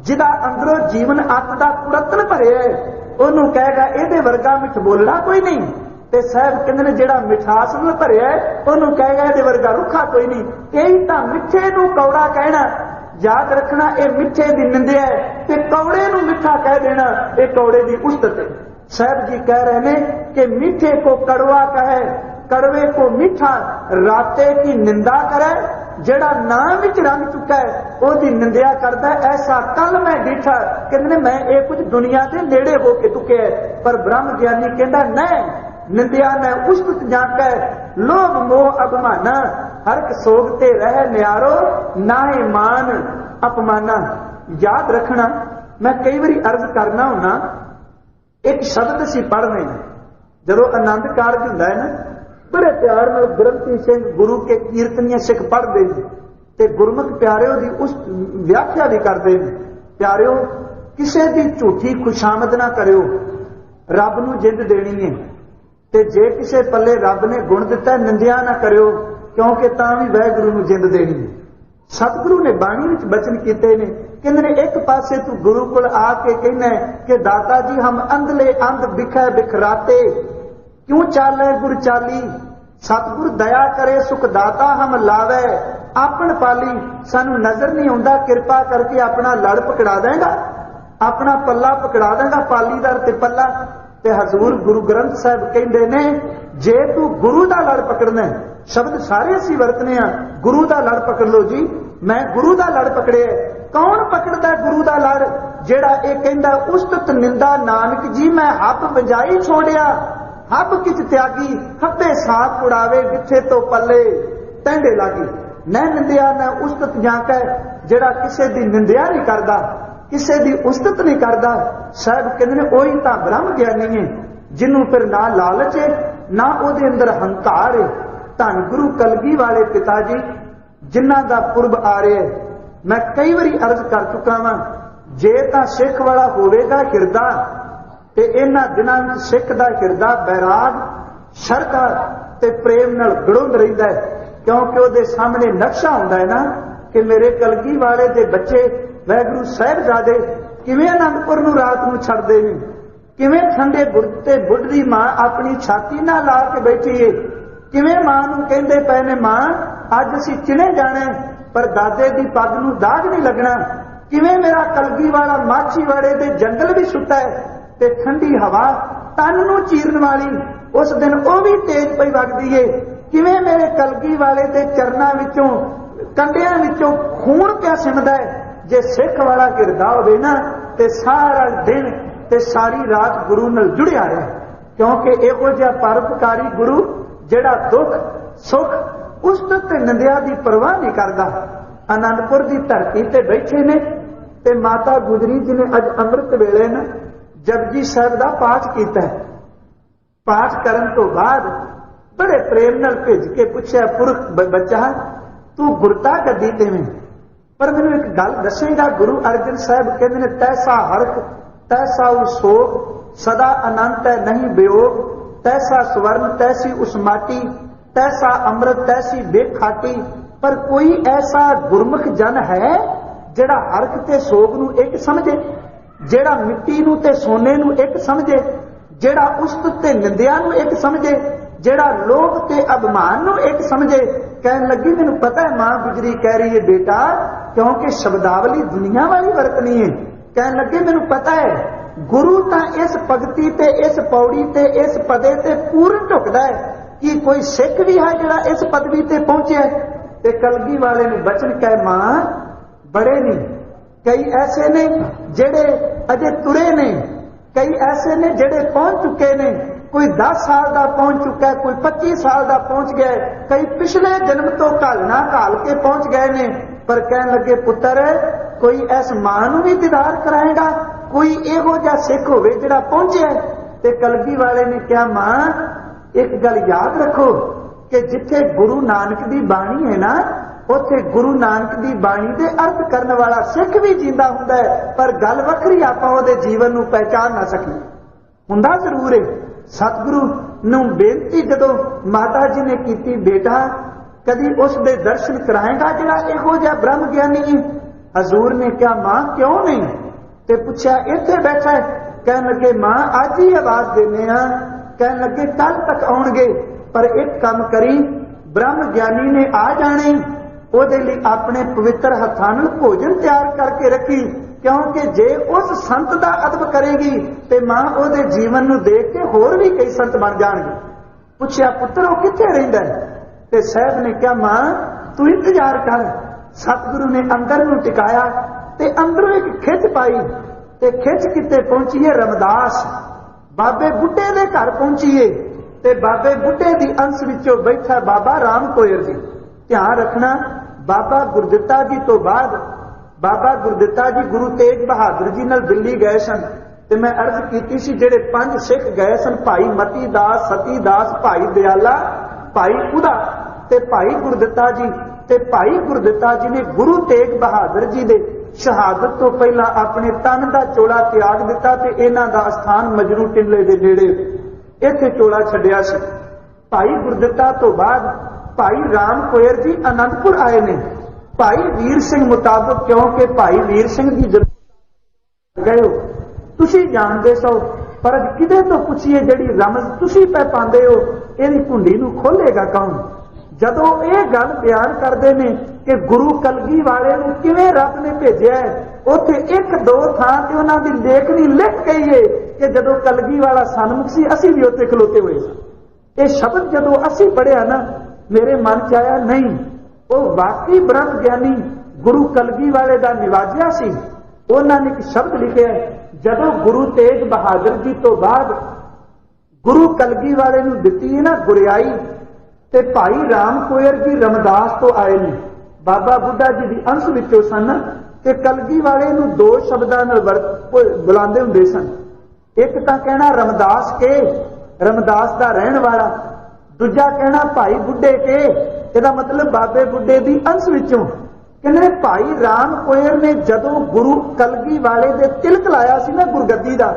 जिदा अंदरों जीवन अत दा कुड़तन भरे है, ओनू कहेगा एदे वर्गा मिठ बोलना कोई नहीं। ते साहब कहंदे ने जेड़ा मिठास नाल भरिया है, ओनू कहेगा इहदे वर्गा रुखा कोई नहीं। यही तां मिठे नू कौड़ा कहना। याद रखना, ये मिठे दी निंदिया है, ते कौड़े नू मिठा कह देना ये कौड़े दी उस्तत है। साहब जी कह रहे ने कि मीठे को कड़वा कहे, कड़वे को मीठा। राते की निंदा करे, जेड़ा नाम विच रंग चुका है ओदी निंदिया करदा है। ऐसा कल मैं डिठा, कहंदे मैं ये कुछ दुनिया दे नेड़े हो के टुके, पर ब्रह्म ज्ञानी कहंदा नहीं, निंदिया न उस्तत जाके लोभ मोह अभिमाना। हरक सोगते रह न्यारो, नाहे मान अपमाना। याद रखना, मैं कई बारी अर्ज करना होना, एक शब्द असी पढ़ने जदों आनंद कारज हुंदा है ना, बड़े प्यार नाल ग्रंथी सिंह गुरु के कीर्तनिया सिख पढ़ते हैं ते गुरमुख प्यारिओ दी उस व्याख्या भी करते हैं। प्यारिओ, किसे दी झूठी खुशामद ना करियो। रब नूं जिंद देनी है, ते जे किसे पल्ले रब ने गुण दिता निंदिया ना करियो, क्योंकि तां भी वाहिगुरू नूं जिंद देनी है। सतगुरु ने बाणी विच बचन कीते ने, कहंदे ने एक पासे तू गुरु कोल आके कहना कि दाता जी हम अंधले अंध बिखै बिखराते, क्यों चाले गुर चाली। सतगुर दया करे सुख दाता हम लावे, आपन पाली। सानू नजर नहीं आउंदा, किरपा करके अपना लड़ पकड़ा देगा, अपना पल्ला पकड़ा देगा, पालीदार ते पल्ला। ते हजूर गुरु ग्रंथ साहिब कहंदे ने, जे तू गुरु दा लड़ पकड़ना, शब्द सारे असीं वरतने आ, गुरु दा लड़ पकड़ लो जी। मैं गुरु दा लड़ पकड़े। कौन पकड़दा गुरु दा लड़? जेड़ा ये कहंदा उस्तत निंदा नानक जी मैं हब बजाई छोड़िया, हब किच त्यागी, खब्बे साथ उड़ावे विथे तो पल्ले टेंडे लागी। न निंदिया न उस्तत जाके, जेड़ा किसे दी निंदिया नहीं करदा, किसे दी उस्तत नहीं करदा, साहब कहंदे ने ओही तां ब्रह्म ज्ञानी है, जिन्हों फिर ना लालच है ना उहदे अंदर हंकार है। धन गुरु कलगी वाले पिता जी जिन्हां दा पुरब आ रहा है, मैं कई बारी अर्ज कर चुका वां, जे तां सिख वाला होवेगा हिरदा ते इन्हां दिनां विच सिख दा हिरदा बैराग, शरधा ते प्रेम नाल गड़ोंद रहिंदा है। क्योंकि उहदे सामने नक्शा हुंदा है ना कि मेरे कलगी वाले दे बच्चे वाहिगुरू साहिबजादे किवें आनंदपुर नूं रात नूं छड्डदे ने, किवें ठंडे बुर्ज ते बुढ़दी मां अपनी छाती नाल ला के बैठी है, किवें मां नूं कहंदे पए ने मां अज असीं चिणे जाणे पर दादे दी पग नूं दाग नहीं लगना, किवें मेरा कलगी वाला माछीवाड़े दे जंगल भी सुता है ते ठंडी हवा तन नूं चीरन वाली उस दिन वो भी तेज पई वगदी है। किवें मेरे कलगी वाले दे चरनां विचों कंडियां विचों खून पिया सिमदा है। जे सिख वाला गिरदा होवे ना ते सारा दिन ते सारी रात गुरु नाल जुड़िया रहे, क्योंकि इहो जिहा परोपकारी गुरु जिहड़ा दुख सुख उस्तत ते निंदिया दी परवाह नहीं करदा। आनंदपुर की धरती ते बैठे ने ते माता गुजरी जी ने अज अमृत वेले न जपजी साहिब का पाठ किया। पाठ करन तो बाद बड़े प्रेम नाल भेज के पूछया, पुरख बच्चा तू गुरता कदी किवें, पर मैनूं एक गल दसेगा। गुरु अर्जन साहिब कहते ने तैसा हरक तैसा उसोग सदा अनंत है नहीं वियोग, तैसा स्वर्ण तैसी उस माटी तैसा अमृत तैसी बेखाटी। पर कोई ऐसा गुरमुख जन है जिहड़ा हरक ते सोग नूं एक समझे, जिहड़ा मिट्टी नूं ते सोने नूं एक समझे, जिहड़ा उस्तत ते निंदिया नूं एक समझे, जिहड़ा लोभ ते अभिमान नूं एक समझे। कहन लगी मैनूं पता है मां गुजरी कह रही है बेटा, क्योंकि शब्दावली दुनिया वाली वरतनी है। कहन लगे मैनूं पता है गुरु तां इस भगती ते इस पौड़ी ते इस पदे ते पूर्ण ढुकदा है कि कोई सिख भी है जिहड़ा इस पदवी ते पहुंचे। ते कलगी वाले ने बचन कहे मां बड़े नहीं, कई ऐसे ने जेड़े अजे तुरे ने, कई ऐसे ने जेड़े पहुंच चुके ने। कोई 10 साल का पहुंच चुका है, कोई 25 साल का पहुंच गया, कई पिछले जन्म तो घालना घाल के पहुंच गए ने। पर कहन लगे पुत्र कोई इस मां नूं भी दीदार कराएगा, कोई इहो जिहा सिख होवे जिहड़ा पहुंचे। ते कलगी वाले ने कहा मां एक गल याद रखो कि जिथे गुरु नानक दी बाणी है ना उत्थे गुरु नानक दी बाणी दे अर्थ करने वाला सिख भी जींदा हुंदा है, पर गल वखरी आपां उहदे जीवन नूं पहचान ना सकी। हुंदा जरूर है। सतगुरु नूं बेनती जदों माता जी ने कीती बेटा कदी उस दे दर्शन कराएगा जिहड़ा इहो जिहा ब्रह्म ज्ञानी है। हजूर ने कहा मां क्यों नहीं, ते पूछा इत्थे बैठा है। कहन लगे मां अज ही आवाज देने आ। कहन लगे कल तक आउणगे, पर एक काम करी ब्रह्म ज्ञानी ने आ जाने, ਉਹਦੇ ਲਈ ਆਪਣੇ पवित्र हत्थां नाल भोजन तैयार करके रखी, क्योंकि जे उस संत का अदब करेगी तो मां ਉਹਦੇ जीवन ਨੂੰ देख के होर भी कई संत बन जाएंगे। पूछया पुत्र वो कित्थे रहिंदा है? ते साहब ने कहा मां तू इंतजार कर। सतगुरु ने अंदर नूं टिकाया ते अंदरों एक खिच पाई ते खिच किते पहुंची है रमदास बाबे बुड्ढे दे घर पहुंची है। ते बाबे बुड्ढे दी अंश विचों बैठा बाबा राम कोयर जी। ध्यान रखना बाबा गुरदिता जी तो बाद बाबा गुरदिता जी गुरु तेग बहादुर जी नाल दिल्ली गए सन। ते मैं अर्ज कीती सी जेड़े 5 सिख गए सन भाई मती दास सती दास भाई दयाला भाई उदा ते भाई गुरदिता जी। ते भाई गुरदिता जी ने गुरु तेग बहादुर जी दे शहादत तो पहला अपने तन का चोला त्याग दिता ते इन्हां दा स्थान मजनू टिंडले दे नेड़े इत्थे चोला छड्डिया सी। भाई गुरदिता तो बाद भाई राम कोयर जी आनंदपुर आए ने। भाई वीर सिंह मुताबिक क्योंकि भाई वीर सिंह की जरूरत गए हो तुसी जानते सो, पर अज किदे तो पुछिए जिहड़ी रमज तुसी पै पांदे हो इहदी कुंडी नूं खोलेगा कौन? जदों ये गल बयान करते हैं कि गुरु कलगी वाले नूं किवें रब ने भेजिया है, उत्थे 1-2 थां ते उन्हां दी लेखनी लिख गई है कि जदों कलगी वाला सन्मुख सी असीं भी उत्थे खलोते हुए सी। ये शब्द जदों असीं पढ़िया ना मेरे मन च आया नहीं वो वाकई ब्रह्म ज्ञानी गुरु कलगी वाले का निवाजिया सी। उन्होंने एक शब्द लिखे जदों गुरु तेग बहादुर जी तो बाद गुरु कलगी वाले नूं दिती है ना गुरियाई ते भाई राम कोयर जी रमदास तो आए ने बाबा बुढ़ा जी की अंश विचों सन। ते कलगी वाले नूं 2 शब्दां नाल बुलांदे हुंदे सन। एक तां कहना रमदास के रमदास दा रहण वाला, दूजा कहना भाई बुढ़े के ਇਹਦਾ मतलब बाबे बुढ़े की अंश विचों। कहने भाई राम कोयर ने जदों गुरु कलगी वाले दे तिलक लाया सी ना गुरगद्दी दा,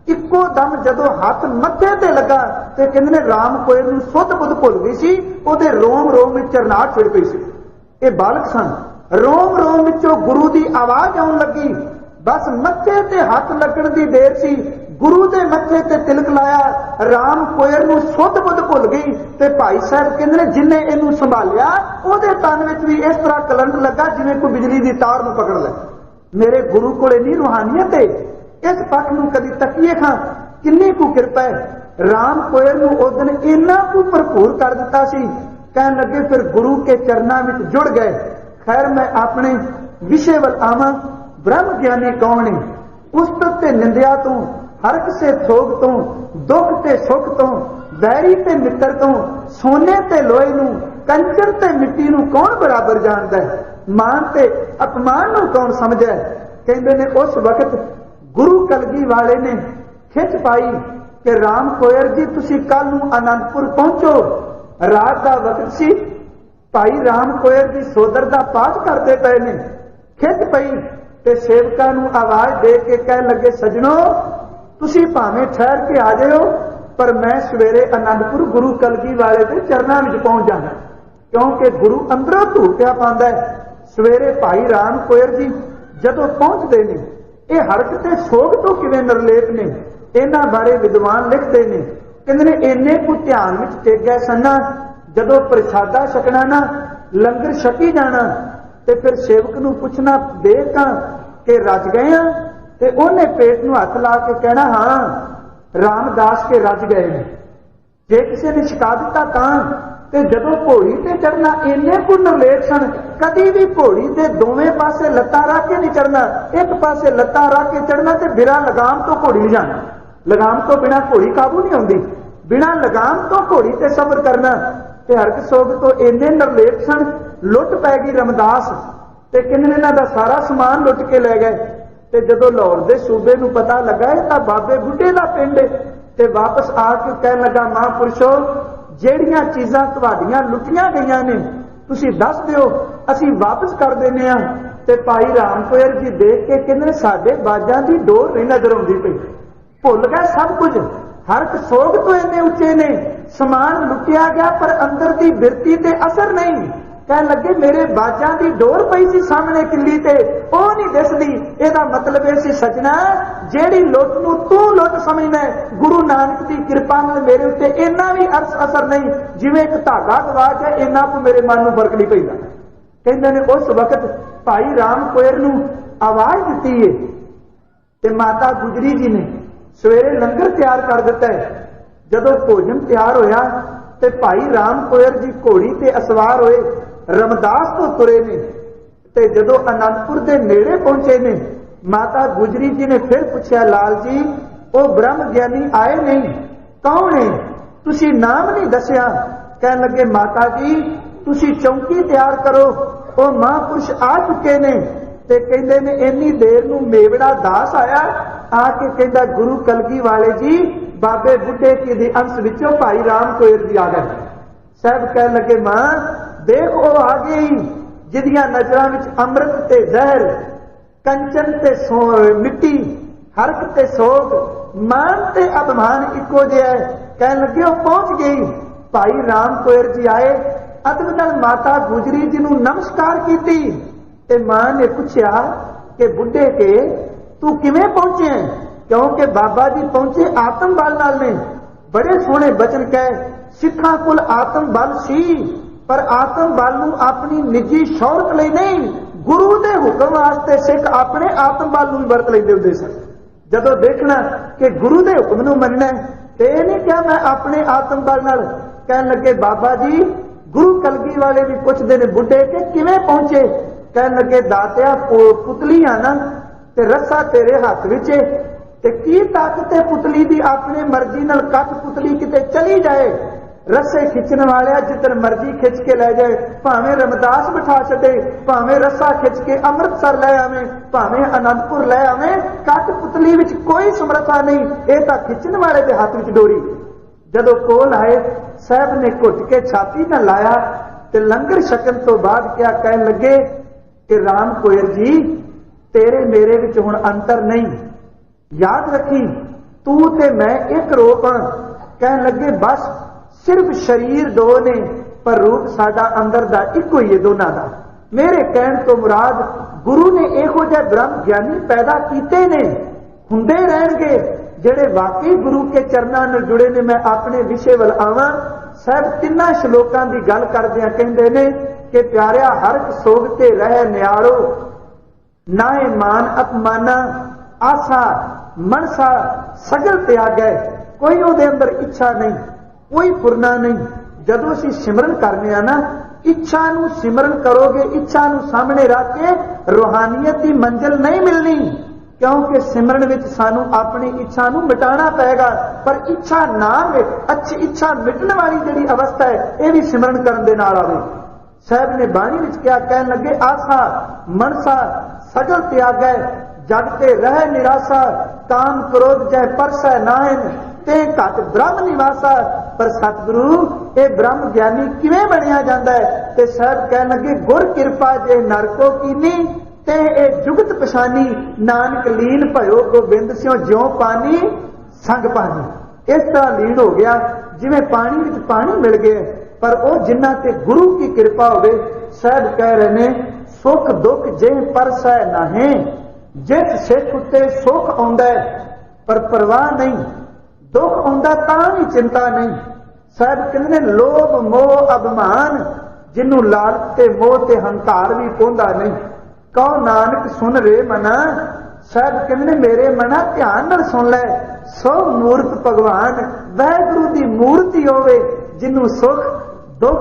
इक्को दम जदों हाथ मत्थे ते लगा ते कहने राम कोयर नूं सुध बुध भुल गई सी, ਉਹਦੇ रोम रोम विच चरनाहट छिड़ पई सी। ये बालक सन, रोम रोम विचों गुरु की आवाज आउण लगी, बस मत्थे ते हाथ लगण दी देर सी, गुरु दे मत्थे ते तिलक लाया, राम कोयर नूं सुध बुध भुल गई। ते भाई साहब कहंदे ने जिन्ने इहनूं संभालिया ਉਹਦੇ तन विच भी इस तरह करंट लगा जिवें कोई बिजली की तार नूं पकड़ ले। मेरे गुरु कोले नहीं रूहानियत है, इस पक्ष नूं कदी तकीए खां किन्नी कु किरपा है। राम कोयर नूं उस दिन इन्ना कु भरपूर कर दिता सी, कहन लगे फिर गुरु के चरनां विच जुड़ गए। खैर मैं अपने विषय वल आवां। ब्रह्म ज्ञानी कौन है? उस्तत ते निंदिया तो, हरक से थोग तो, दुख ते सुख तो, बैरी ते मित्र तो, सोने ते लोहे नूं, कंचन ते मिट्टी नूं कौन बराबर जानदा है? मान ते अपमान नूं कौन समझे? कहंदे ने उस वक्त गुरु कलगी वाले ने खिच पाई कि राम कोयर जी तुसी कल नूं आनंदपुर पहुंचो। रात का वक्त सी, भाई राम कोयर जी सोदर दा पाठ करते पे ने। खिच पई ते सेवकां नूं आवाज दे के कह लगे सजणो तुसी भावें ठहर के आ जाओ, पर मैं सवेरे आनंदपुर गुरु कलगी वाले के चरनां विच पहुंच जाना, क्योंकि गुरु अंदरों धूपिया पांदा है। सवेरे भाई राम कोयर जी जदों पहुंचते ने, ये हरक ते सोग तो किवें निर्लेप ने, इन्हां बारे विद्वान लिखते ने। कहंदे ने इन्ने को ध्यान विच टिक गए सन्ना, जदों प्रसादा छकना ना, लंगर छकी जाना ते फिर सेवक नूं पुछना देखा कि रज गए आ, ते ओहने पेट नूं हथ ला के कहना हाँ रामदास के रज गए ने। जे किसी ने छका दिता तां ते जदों घोड़ी ते चढ़ना इन्ने को निर्लेप सन, कदी भी घोड़ी के दोवें पासे लत्तां रख के नहीं चढ़ना, एक पासे लत्तां रख के चढ़ना ते बिना लगाम तो घोड़ी ले जाना। लगाम तो बिना घोड़ी काबू नहीं आउंदी, बिना लगाम तो घोड़ी ते सफर करना। ते हरक सोग तो इन्ने निर्लेप सन, लुट पै गई रमदास ते किन्ने इन्हां दा सारा समान लुट के ले गए। ते जदों लाहौर दे सूबे नूं पता लगा तां बाबे बुढ़े दा पिंड ते वापस आके कहन लगा महापुरुषो ਜਿਹੜੀਆਂ ਚੀਜ਼ਾਂ ਤੁਹਾਡੀਆਂ ਲੁੱਟੀਆਂ ਗਈਆਂ ਨੇ ਤੁਸੀਂ ਦੱਸ ਦਿਓ ਅਸੀਂ ਵਾਪਸ ਕਰ ਦਿੰਨੇ ਆ। ਤੇ ਭਾਈ ਰਾਮ ਕੋਇਰ ਜੀ ਦੇਖ ਕੇ ਕਹਿੰਦੇ ਸਾਡੇ ਬਾਜਾਂ ਦੀ ਡੋਰ ਨਹੀਂ ਨਜ਼ਰ ਆਉਂਦੀ ਪਈ, ਭੁੱਲ ਗਏ ਸਭ ਕੁਝ। ਹਰ ਇੱਕ ਸੋਗ ਤੋਂ ਇੰਨੇ ਉੱਚੇ ਨੇ, ਸਮਾਨ ਲੁੱਟਿਆ ਗਿਆ ਪਰ ਅੰਦਰ ਦੀ ਬਿਰਤੀ ਤੇ ਅਸਰ ਨਹੀਂ। ਕਹਿਣ ਲੱਗੇ ਮੇਰੇ ਬਾਜਾਂ ਦੀ ਡੋਰ ਪਈ ਸੀ ਸਾਹਮਣੇ ਕਿੱਲੀ ਤੇ, ਉਹ ਨਹੀਂ ਦਿਸਦੀ। ਇਹਦਾ ਮਤਲਬ ਇਹ ਸੀ ਸਜਣਾ ਜਿਹੜੀ ਲੁੱਟ ਨੂੰ ਤੂੰ ਲੁੱਟ ਸਮਝਦਾ, ਗੁਰੂ ਨਾਨਕ ਦੀ ਕਿਰਪਾ ਨਾਲ ਮੇਰੇ ਉੱਤੇ ਇੰਨਾ ਵੀ ਅਸਰ ਨਹੀਂ, ਜਿਵੇਂ ਇੱਕ ਧਾਗਾ ਗਵਾਚ ਹੈ ਇੰਨਾ ਕੋ ਮੇਰੇ ਮਨ ਨੂੰ ਫਰਕ ਨਹੀਂ ਪੈਂਦਾ। ਕਹਿੰਦੇ ਨੇ ਉਸ ਵਕਤ ਭਾਈ ਰਾਮ ਕੋਇਰ ਨੂੰ ਆਵਾਜ਼ ਦਿੱਤੀ ਹੈ ਤੇ ਮਾਤਾ ਗੁਜਰੀ ਜੀ ਨੇ ਸਵੇਰੇ ਲੰਗਰ ਤਿਆਰ ਕਰ ਦਿੱਤਾ ਹੈ। ਜਦੋਂ ਭੋਜਨ ਤਿਆਰ ਹੋਇਆ ਤੇ ਭਾਈ ਰਾਮ ਕੋਇਰ ਜੀ ਘੋੜੀ ਤੇ ਅਸਵਾਰ ਹੋਏ ਰਮਦਾਸ ਤੋਂ ਤੁਰੇ ਨੇ। ਤੇ ਜਦੋਂ ਆਨੰਦਪੁਰ ਦੇ ਨੇੜੇ ਪਹੁੰਚੇ ਨੇ, ਮਾਤਾ ਗੁਜਰੀ ਜੀ ਨੇ ਫਿਰ ਪੁੱਛਿਆ ਲਾਲ ਜੀ ਉਹ ਬ੍ਰਹਮ ਗਿਆਨੀ ਆਏ ਨਹੀਂ, ਕੌਣ ਹੈ? ਤੁਸੀਂ ਨਾਮ ਨਹੀਂ ਦੱਸਿਆ। ਕਹਿਣ ਲੱਗੇ ਮਾਤਾ ਜੀ ਤੁਸੀਂ ਚੌਂਕੀ ਤਿਆਰ ਕਰੋ, ਉਹ ਮਹਾਂਪੁਰਸ਼ ਆ ਚੁੱਕੇ ਨੇ। ਤੇ ਕਹਿੰਦੇ ਨੇ ਇੰਨੀ ਦੇਰ ਨੂੰ ਮੇਵੜਾ ਦਾਸ ਆਇਆ, ਆ ਕੇ ਕਹਿੰਦਾ ਗੁਰੂ ਕਲਗੀ ਵਾਲੇ ਜੀ ਬਾਬੇ ਬੁੱਢੇ ਕੀ ਦੇ ਅੰਸ਼ ਵਿੱਚੋਂ ਭਾਈ ਰਾਮ ਕੋਇਰ ਜੀ ਆ ਗਏ। ਸਾਹਿਬ ਕਹਿਣ ਲੱਗੇ ਮਾਂ ਦੇਖ ਉਹ ਆ ਗਈ ਜਿਹਦੀਆਂ ਨਜ਼ਰਾਂ ਵਿੱਚ ਅੰਮ੍ਰਿਤ ਤੇ ਜ਼ਹਿਰ, ਕੰਚਨ ਤੇ ਮਿੱਟੀ, ਹਰਕ ਤੇ ਸੋਗ, ਮਾਨ ਤੇ ਅਭਿਮਾਨ ਇੱਕੋ ਜਿਹਾ। ਕਹਿਣ ਲੱਗੇ ਉਹ ਪਹੁੰਚ ਗਈ। ਭਾਈ ਰਾਮ ਕੋਇਰ ਜੀ ਆਏ, ਅਦਬ ਨਾਲ ਮਾਤਾ ਗੁਜਰੀ ਜੀ ਨੂੰ ਨਮਸਕਾਰ ਕੀਤੀ ਤੇ ਮਾਂ ਨੇ ਪੁੱਛਿਆ ਕਿ ਬੁੱਢੇ ਕੇ ਤੂੰ ਕਿਵੇਂ ਪਹੁੰਚੇ? ਕਿਉਂਕਿ ਬਾਬਾ ਜੀ ਪਹੁੰਚੇ ਆਤਮ ਬਲ ਨਾਲ ਨੇ। ਬੜੇ ਸੋਹਣੇ ਬਚਨ ਕਹੇ, ਸਿੱਖਾਂ ਕੋਲ ਆਤਮ ਬਲ ਸੀ ਪਰ ਆਤਮ ਬਲ ਨੂੰ ਆਪਣੀ ਨਿੱਜੀ ਸ਼ੌਹਰਤ ਲਈ ਨਹੀਂ, ਗੁਰੂ ਦੇ ਹੁਕਮ ਵਾਸਤੇ ਸਿੱਖ ਆਪਣੇ ਆਤਮ ਬਲ ਨੂੰ ਵਰਤ ਲੈਂਦੇ ਹੁੰਦੇ ਸਨ। ਜਦੋਂ ਦੇਖਣਾ ਕਿ ਗੁਰੂ ਦੇ ਹੁਕਮ ਨੂੰ ਮੰਨਣਾ ਤੇ ਇਹ ਨਹੀਂ ਕਿਹਾ ਮੈਂ ਆਪਣੇ ਆਤਮ ਬਲ ਨਾਲ। ਕਹਿਣ ਲੱਗੇ ਬਾਬਾ ਜੀ ਗੁਰੂ ਕਲਗੀ ਵਾਲੇ ਵੀ ਪੁੱਛਦੇ ਨੇ ਬੁੱਢੇ ਕਿ ਕਿਵੇਂ ਪਹੁੰਚੇ? ਕਹਿਣ ਲੱਗੇ ਦਾਤਿਆ ਪੁਤਲੀ ਆ ਨਾ ਤੇ ਰੱਸਾ ਤੇਰੇ ਹੱਥ ਵਿੱਚ ਤੇ ਕੀ ਤਾਕਤ ਹੈ ਪੁਤਲੀ ਦੀ ਆਪਣੀ ਮਰਜ਼ੀ ਨਾਲ ਕੱਟ ਪੁਤਲੀ ਕਿਤੇ ਚਲੀ ਜਾਏ। ਰੱਸੇ ਖਿੱਚਣ ਵਾਲਿਆ ਜਿੱਧਰ ਮਰਜ਼ੀ ਖਿੱਚ ਕੇ ਲੈ ਜਾਏ, ਭਾਵੇਂ ਰਮਦਾਸ ਬਿਠਾ ਛੱਡੇ, ਭਾਵੇਂ ਰੱਸਾ ਖਿੱਚ ਕੇ ਅੰਮ੍ਰਿਤਸਰ ਲੈ ਆਵੇਂ, ਭਾਵੇਂ ਆਨੰਦਪੁਰ ਲੈ ਆਵੇਂ, ਕੱਟ ਪੁਤਲੀ ਵਿੱਚ ਕੋਈ ਸਮਰੱਥਾ ਨਹੀਂ, ਇਹ ਤਾਂ ਖਿੱਚਣ ਵਾਲੇ ਦੇ ਹੱਥ ਵਿੱਚ ਡੋਰੀ। ਜਦੋਂ ਕੋਲ ਆਏ ਸਾਹਿਬ ਨੇ ਘੁੱਟ ਕੇ ਛਾਤੀ ਨਾਲ ਲਾਇਆ ਤੇ ਲੰਗਰ ਛਕਣ ਤੋਂ ਬਾਅਦ ਕਿਹਾ, ਕਹਿਣ ਲੱਗੇ ਕਿ ਰਾਮ ਕੋਇਰ ਜੀ ਤੇਰੇ ਮੇਰੇ ਵਿੱਚ ਹੁਣ ਅੰਤਰ ਨਹੀਂ, ਯਾਦ ਰੱਖੀ ਤੂੰ ਤੇ ਮੈਂ ਇੱਕ ਰੂਪ ਹਾਂ। ਕਹਿਣ ਲੱਗੇ ਬਸ ਸਿਰਫ ਸ਼ਰੀਰ ਦੋ ਨੇ ਪਰ ਰੂਪ ਸਾਡਾ ਅੰਦਰ ਦਾ ਇੱਕੋ ਹੀ ਹੈ ਦੋਨਾਂ ਦਾ। ਮੇਰੇ ਕਹਿਣ ਤੋਂ ਮੁਰਾਦ ਗੁਰੂ ਨੇ ਇਹੋ ਜਿਹੇ ਬ੍ਰਹਮ ਗਿਆਨੀ ਪੈਦਾ ਕੀਤੇ ਨੇ, ਹੁੰਦੇ ਰਹਿਣਗੇ ਜਿਹੜੇ ਵਾਕਈ ਗੁਰੂ ਕੇ ਚਰਨਾਂ ਨਾਲ ਜੁੜੇ ਨੇ। ਮੈਂ ਆਪਣੇ ਵਿਸ਼ੇ ਵੱਲ ਆਵਾਂ। ਸਾਹਿਬ ਤਿੰਨਾਂ ਸ਼ਲੋਕਾਂ ਦੀ ਗੱਲ ਕਰਦਿਆਂ ਕਹਿੰਦੇ ਨੇ ਕਿ ਪਿਆਰਿਆ ਹਰ ਇੱਕ ਸੋਗ ਤੇ ਰਹਿ ਨਿਆਰੋ, नाए मान अपमाना आसा मनसा सगल त्यागै। कोई ਉਹਦੇ अंदर इच्छा नहीं, कोई फुरना नहीं। ਜਦੋਂ ਅਸੀਂ सिमरन करने आ ना, इच्छा नूं सिमरन करोगे, इच्छा नूं सामने रख के रूहानियत की मंजिल नहीं मिलनी, क्योंकि सिमरन विच सानू अपनी इच्छा नूं मिटाना पएगा। पर इच्छा ना अच्छी इच्छा मिटने वाली जिहड़ी अवस्था है, यह भी सिमरन करन दे नाल आवे। साहब ने बाणी विच क्या कहन लगे, आसा मनसा सगल त्यागै, जग ते रह निराशा, काम क्रोध जय परसै नाहिन, ते घट ब्रह्म निवासा। पर सतगुरु ये ब्रह्म ज्ञानी किवें बनिया जांदा है? ते साहब कहन लगे, गुर कृपा जे नरको कीनी, ते ए जुगत पछानी, नानक लीन भयो गोबिंद स्यों ज्यों पानी संग पानी। इस तरह लीन हो गया जिवें पानी विच पानी मिल गया। पर वो जिन्हां ते गुरु की कृपा होवे, साहब कह रहे ने, सुख दुख जे परसै नाहे, जिस सिख उत्ते सुख आउंदा पर परवाह नहीं, दुख आउंदा तां भी चिंता नहीं। साहब कहंदे ने, लोभ मोह अभिमान, जिन्हों लालच ते मोह ते हंकार भी पहुंदा नहीं। कहो नानक सुन रे मना, साहब कहंदे ने, मेरे मना ध्यान नाल सुन लै, सो मूर्त भगवान वाहिगुरू दी मूर्ति होवे, जिन्हों सुख दुख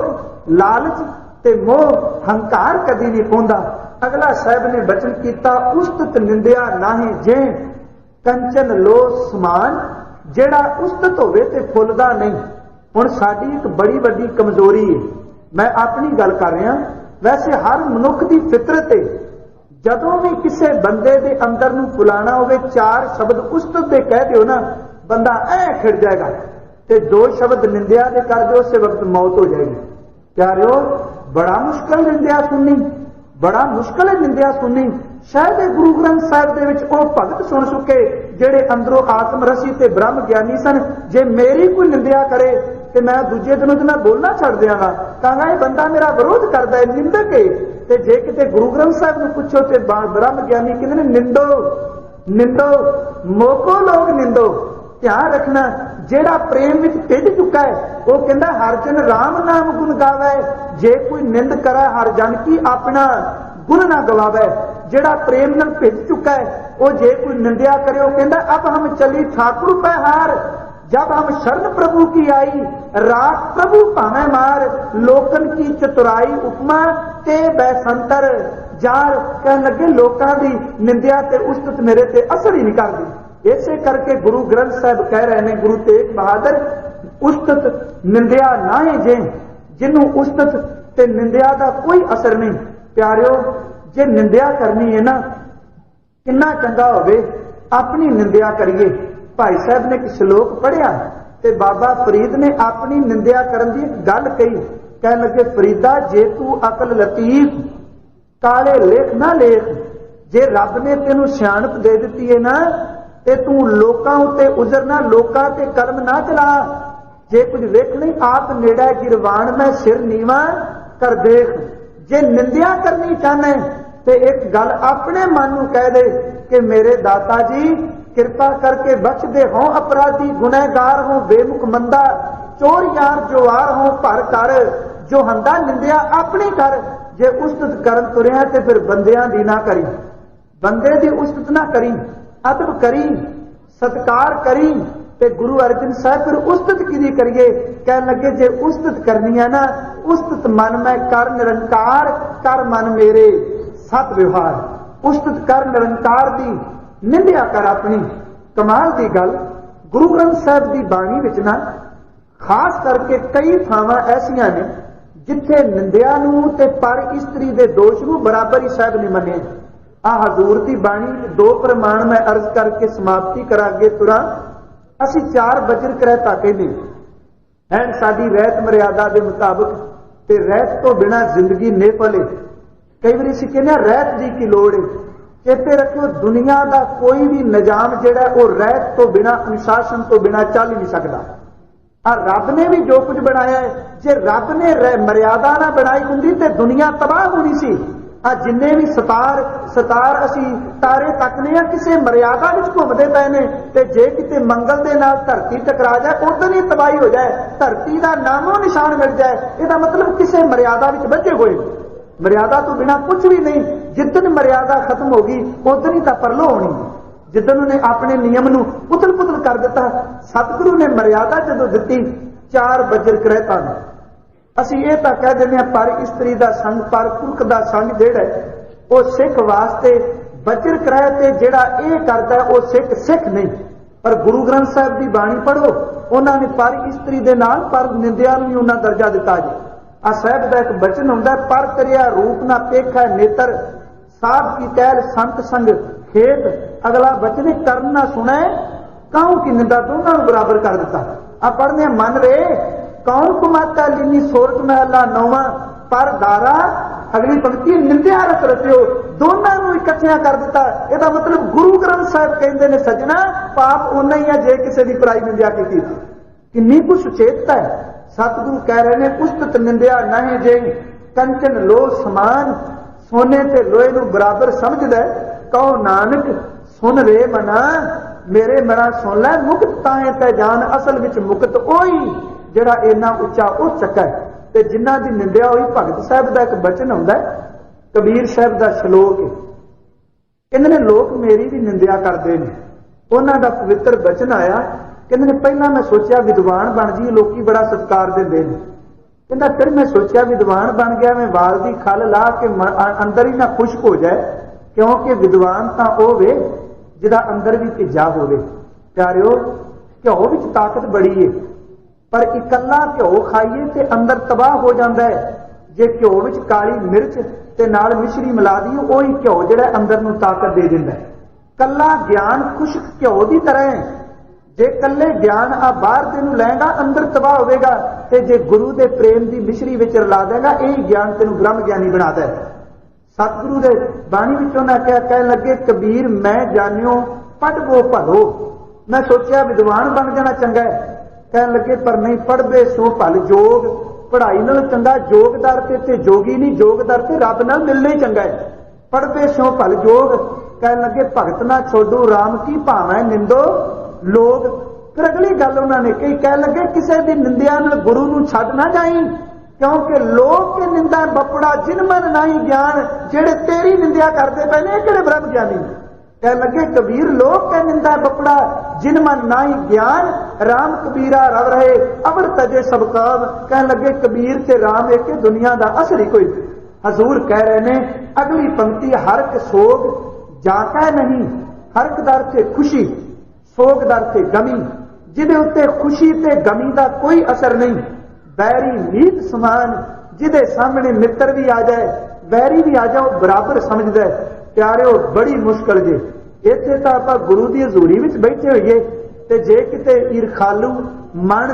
लालच ते मोह हंकार कदी नहीं पहुंदा। अगला साहब ने बचन किया, उस्तत निंदिया नाहीं जे, कंचन लो समान, जेड़ा उस्तत होवे ते फुलदा नहीं। हुण साडी एक बड़ी वड्डी कमजोरी है, मैं अपनी गल कर रहा, वैसे हर मनुख की फितरत है, जदों भी किसी बंदे दे अंदर नूं फुलाना होवे, चार शब्द उस्तत दे कह दिओ ना, बंदा ऐ खिड़ जाएगा, ते दो शब्द निंदिया दे कर दिओ, उस वक्त मौत हो जाएगी। प्यारिओ, बड़ा मुश्किल निंदिया सुननी, बड़ा मुश्किल है निंदिया सुननी। शायद गुरु ग्रंथ साहिब दे विच ओह भगत सुन चुके जेड़े अंदरों आत्म रसी ते ब्रह्म ज्ञानी सन। जे मेरी कोई निंदिया करे ते मैं दूजे दिनों ते मैं बोलना छड़ दियांगा, कहांगा ये बंदा मेरा विरोध करदा है, निंदक है। ते जे किते गुरु ग्रंथ साहिब नूं पुछो ते ब्रह्म ज्ञानी कहंदे ने, निंदो निंदो मोको लोग निंदो। ध्यान रखना, जेड़ा प्रेम विच टिक चुका है, वो कहंदा हर जन राम नाम गुण गावे। जे कोई निंद करे हर जन की अपना गुण ना गवावे। जेड़ा प्रेम नाल भिज चुका है, वो जे कोई निंदिया करे, वो कहंदा अब हम चली ठाकुर पे हार, जब हम शरण प्रभु की आई, राख प्रभु भावे मार, लोकन की चतुराई उपमा ते बैसंतर जार। कहन लगे लोकां दी निंदिया ते उस्तत मेरे ते असर ही नहीं करदी। इसे करके गुरु ग्रंथ साहिब कह रहे हैं, गुरु तेग बहादुर, उस्तत निंदिया ना है जे, जिन्हों उस्तत ते निंदिया का कोई असर नहीं। प्यारिओ, जे निंदिया करनी है ना, किन्ना चंगा होवे अपनी निंदिया करिए। भाई साहब ने एक श्लोक पढ़िया ते बाबा फरीद ने अपनी निंदिया करन दी गल कही। कहन लगे, फरीदा जे तू अकल लतीफ काले लेख ना लेख, जे रब ने तेनू सियाणप दे दिती है ना, ते तू लोकां उत्ते उजरना, लोकां ते कलम ना चला। जे कुछ वेख नहीं आप नेड़ा गिरवान में सिर नीवा कर देख। जे निंदिया करनी चाहना ते एक गल अपने मन नूं कह दे कि मेरे दाता जी कृपा करके बख्श दे, हो अपराधी गुनहगार हो, बेमुख मंदा चोर यार जोवार हो, भर कर जो हंदा निंदिया अपनी कर। जे उस्तत करन तुरिया ते फिर बंदियां दी ना करी, बंदे दी उस्तत ना करी, अदब करी, सत्कार करी। ते गुरु अर्जन साहब फिर उस्तत किदी करिए? कह लगे, जे उस्तत करनी है ना, उस्तत मन में कर निरंकार, कर मन मेरे सत व्यवहार। उस्तत कर निरंकार दी, निंदिया कर अपनी। कमाल की गल, गुरु ग्रंथ साहब की बाणी विच ना खास करके कई थावां ऐसियां ने जिथे निंदिया नूं ते पर इस्त्री दे दोष नूं बराबर ही साहब ने मन्ने। आ हजूर की बाणी दो प्रमाण मैं अर्ज करके समाप्ति करा अगे तुरा। असी 4 वज्र करैता कहने हैं, साडी रहत मर्यादा के मुताबिक, ते रहत तो बिना जिंदगी नेफल है। कई बार असीं कहने रहत जी की लोड़ है। चेते रखो, दुनिया का कोई भी निजाम जिहड़ा वो रहत तो बिना, अनुशासन तो बिना चल ही नहीं सकता। रब ने भी जो कुछ बनाया है, जे रब ने मर्यादा ना बनाई हुंदी ते दुनिया तबाह होनी सी। जिन्ने भी सतार असी तारे तकने किसी मर्यादा विच घुमदे पए ने, ते जे किते मंगल दे नाल धरती टकरा जाए, उधर ही तबाही हो जाए, धरती का नामो निशान मिल जाए, इसका मतलब किसी मर्यादा विच बचे हुए। मर्यादा तो बिना कुछ भी नहीं। जिदन मर्यादा खत्म हो गई उदन ही तो परलो होनी है। जिदन उन्हें अपने नियम नूं उथल पुथल कर दिता। सतगुरु ने मर्यादा जदों दिती 4 वज्र करैता ने, असीं ये तां कह दिंदे हां पर इस्त्री दा संग, पर पुरख दा संग जिहड़ा वो सिख वास्ते वज्र करैत ते जिहड़ा ये करदा वो सिख नहीं। पर गुरु ग्रंथ साहिब की बाणी पढ़ो, उन्होंने पर इस्त्री दे नाल पर निंदिया नूं उन्हां दर्जा दिता जी। आ साहिब का एक बचन हुंदा है, पर करिया रूप ना पेखा नेत्र, साध की टहल संत संग खेत। अगला बचन करन ना सुने काहू की निंदा, दोनों बराबर कर दिता। आ पढ़ने मन रे कौन कुमाता लीनी सोरठ महला नौवां, पर दारा अगली पंक्ति निंदिया रच रचियो, दोनों इकट्ठिया कर दिता। यदा मतलब गुरु ग्रंथ साहिब कहते ने सजना पाप उन्ना ही है जे किसी की पराई निंदिया की। किन्नी कुछ सुचेतता है। सतगुरु कह रहे हैं उस्तत निंदिया नहीं जे कंचन लो समान, सोने ते लोहे नूं बराबर समझदा। कहो नानक सुन रे मना, मेरे मना सुन लै मुक्त ताए तै जान। असल विच मुक्त ओही जिहड़ा इन्ना उच्चा उठ चुका है ते जिन्हां दी निंदिया होई। भगत साहिब का एक बचन हुंदा है, कबीर साहिब का श्लोक है, कहंदे ने लोग मेरी भी निंदिया करते हैं। उन्हां दा पवित्र बचन आया, कहंदे ने पहला मैं सोचा विद्वान बन जी, लोग बड़ा सत्कार देंदे ने। कहंदा फिर मैं सोचा विद्वान बन गया, मैं वाल दी खल ला के अंदर ही ना खुश्क हो जाए, क्योंकि विद्वान तां ओह वे जिहदा अंदर भी भिजा होवे। प्यारिओ घ्यो विच ताकत बड़ी है, पर इकल्ला घ्यो खाइए ते अंदर तबाह हो जाता है। जे घ्यो विच काली मिर्च ते नाल मिश्री मिला दी, ओही घ्यो जिहड़ा अंदर नूं ताकत दे दिंदा है। कल्ला ज्ञान खुश्क घ्यो की तरह है, जे कल्ले ज्ञान आ बाहर तेनू लैगा अंदर तबाह होगा, ते जे गुरु दे प्रेम की मिश्री विच रला देगा यही ज्ञान तेनू ब्रह्म ज्ञानी बनाता है। सतगुरु दे बाणी विचों ना कह लगे कबीर मैं जानियो पढ़ वो भलो। मैं सोचा विद्वान बन जाना चंगा है, कह लगे पर नहीं, पढ़बे सो भल जोग। पढ़ाई नाल चंगा जोगदार ते जोगी नहीं, जोगदार ते रब नाल मिलना ही चंगा है। पढ़बे सो भल जोग, कह लगे भगत ना छोड़ो राम की भावें निंदो लोग। फिर अगली गल उन्होंने कही, कह लगे किसी की निंदिया नाल गुरु नूं छड्ड ना जाई, क्योंकि लोग के निंदा बपड़ा जिन मन नाही ज्ञान, जेड़े तेरी निंदिया करते पे ने किहड़े ब्रह्म ज्ञानी। कह लगे कबीर लोग के निंदा बपड़ा जिन मन नाही ज्ञान, राम कबीरा रव रहे अवर तजे सब काम। कह लगे कबीर ते राम एक दुनिया का असर ही कोई। हजूर कह रहे ने अगली पंक्ति, हरक सोग जाका नहीं, हरक दर से खुशी सोग दर से गमी। जिदे उत्ते खुशी ते गमी का कोई असर नहीं, बैरी नीत समान। जिदे सामने मित्र भी आ जाए बैरी भी आ जाओ बराबर समझदा है। प्यारिओ बड़ी मुश्किल जे इत्थे तां आपां गुरु की हजूरी विच बैठे होइए ते जे किते ईरखालू मन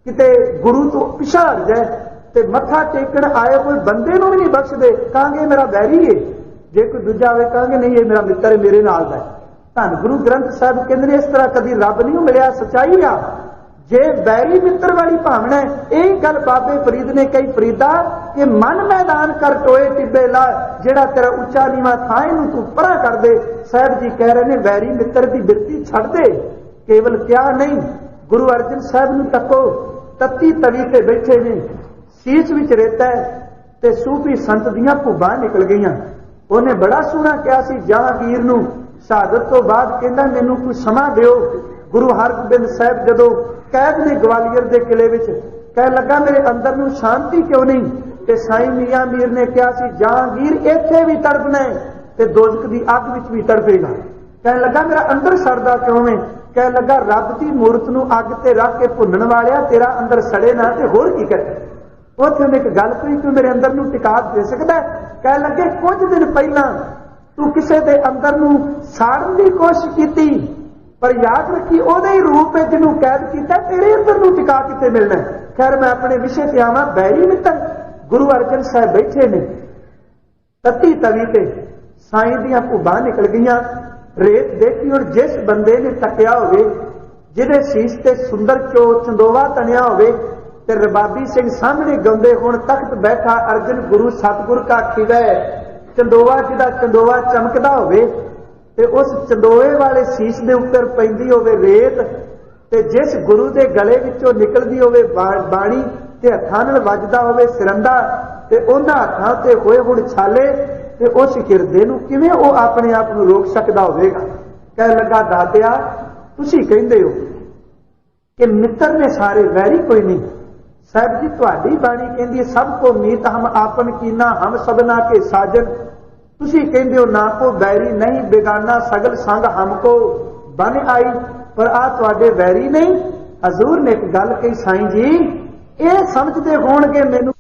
किते गुरु तो पिछा हट जाए ते मत्था टेकण आए कोई बंदे नूं भी नहीं बख्शदे, कहांगे मेरा बैरी है। जे कोई दूजा आवे कहांगे नहीं ये मेरा मित्र है, मेरे नाल दा है। धन गुरु ग्रंथ साहिब कहंदे ने इस तरह कभी रब नहीं मिलिया। सच्चाई आ जे बैरी मित्र वाली भावना है, यही गल बाबे फरीद ने कही, फरीदा कि मन मैदान कर टोए टिब्बे ला, जेड़ा तेरा उच्चा नीवा था इनू तू परा कर दे। साहब जी कह रहे हैं वैरी मित्र की बिरती छड़ दे। केवल क्या नहीं, गुरु अर्जन साहब नू तको, तत्ती तवी ते बैठे ने, शीश विच रेता है ते सूफी संत दियां भुब्बां निकल गईयां। उन्हें बड़ा सोहना कहा सी जहांगीर नू शहादत तो बाद कहंदा मैनू कोई समा दिओ। गुरु हरगोबिंद साहब जदों कैद ने ग्वालियर के किले विच, कह लगा मेरे अंदर नूं शांति क्यों नहीं, ते साईं मियां मीर ने कहा सी जहांगीर इत्थे भी तड़पना है ते दोजख दी अग विच भी तड़पेगा। कह लगा मेरा अंदर सड़दा क्यों है, कह लगा रब दी मूरत नूं अग ते रख के भुनण वालिया तेरा अंदर सड़े ना ते होर की करे। उत्थे उन्हें एक गल कही तू मेरे अंदर नूं टिका दे सकदा। कह लगे कुछ दिन पहला तू किसी दे अंदर नूं साड़न की कोशिश की, पर याद रखी ओदे ही रूप है जिन्हों कैद किया, तेरे अंदर नूं टिका किते मिलना। खैर मैं अपने विषय ते आवां। बैरी मित्र गुरु अर्जन साहब बैठे ने तत्ती तवी ते, साईं दियां भुब्बां निकल गईयां। रेत देखी और जिस बंदे ने तकिया होवे, जिहदे शीश ते सुंदर चंदोवा तनिया होवे ते रबाबी सिंह सामने गाउंदे होण, तख्त बैठा अर्जन गुरु सतगुर का खिवै, चंदोवा जिहदा चंदोवा चमकदा होवे ते उस चंदोए वाले शीश दे उपर पैंदी होवे रेत, ते जिस गुरु दे गले विचों निकलदी होवे बाणी ते हत्थां नाल वजदा होवे सिरंदा, ते उन्हां हत्थां ते होए हुण छाले ਤੇ ਉਸ ਹਿਰਦੇ ਨੂੰ ਕਿਵੇਂ ਉਹ ਆਪਣੇ ਆਪ ਨੂੰ ਰੋਕ ਸਕਦਾ ਹੋਵੇਗਾ। ਕਹਿ ਲੱਗਾ ਦਾਤਿਆ ਤੁਸੀਂ ਕਹਿੰਦੇ ਹੋ ਕਿ ਮਿੱਤਰ ਨੇ ਸਾਰੇ, ਵੈਰੀ ਕੋਈ ਨਹੀਂ। ਸਾਹਿਬ ਜੀ ਤੁਹਾਡੀ ਬਾਣੀ ਕਹਿੰਦੀ ਹੈ ਸਭ ਕੋ ਮੀਤ ਹਮ ਆਪਨ ਕੀਨਾ ਹਮ ਸਭਨਾ ਕੇ ਸਾਜਨ। ਤੁਸੀਂ ਕਹਿੰਦੇ ਹੋ ਨਾ ਕੋ ਬੈਰੀ ਨਹੀਂ ਬੇਗਾਨਾ ਸਗਲ ਸੰਗ ਹਮਕੋ ਬਨ ਆਈ, ਪਰ ਆ ਤੁਹਾਡੇ ਵੈਰੀ ਨਹੀਂ। ਹਜ਼ੂਰ ਨੇ ਇੱਕ ਗੱਲ ਕਹੀ ਸਾਈਂ ਜੀ, ਇਹ ਸਮਝਦੇ ਹੋਣਗੇ ਮੈਨੂੰ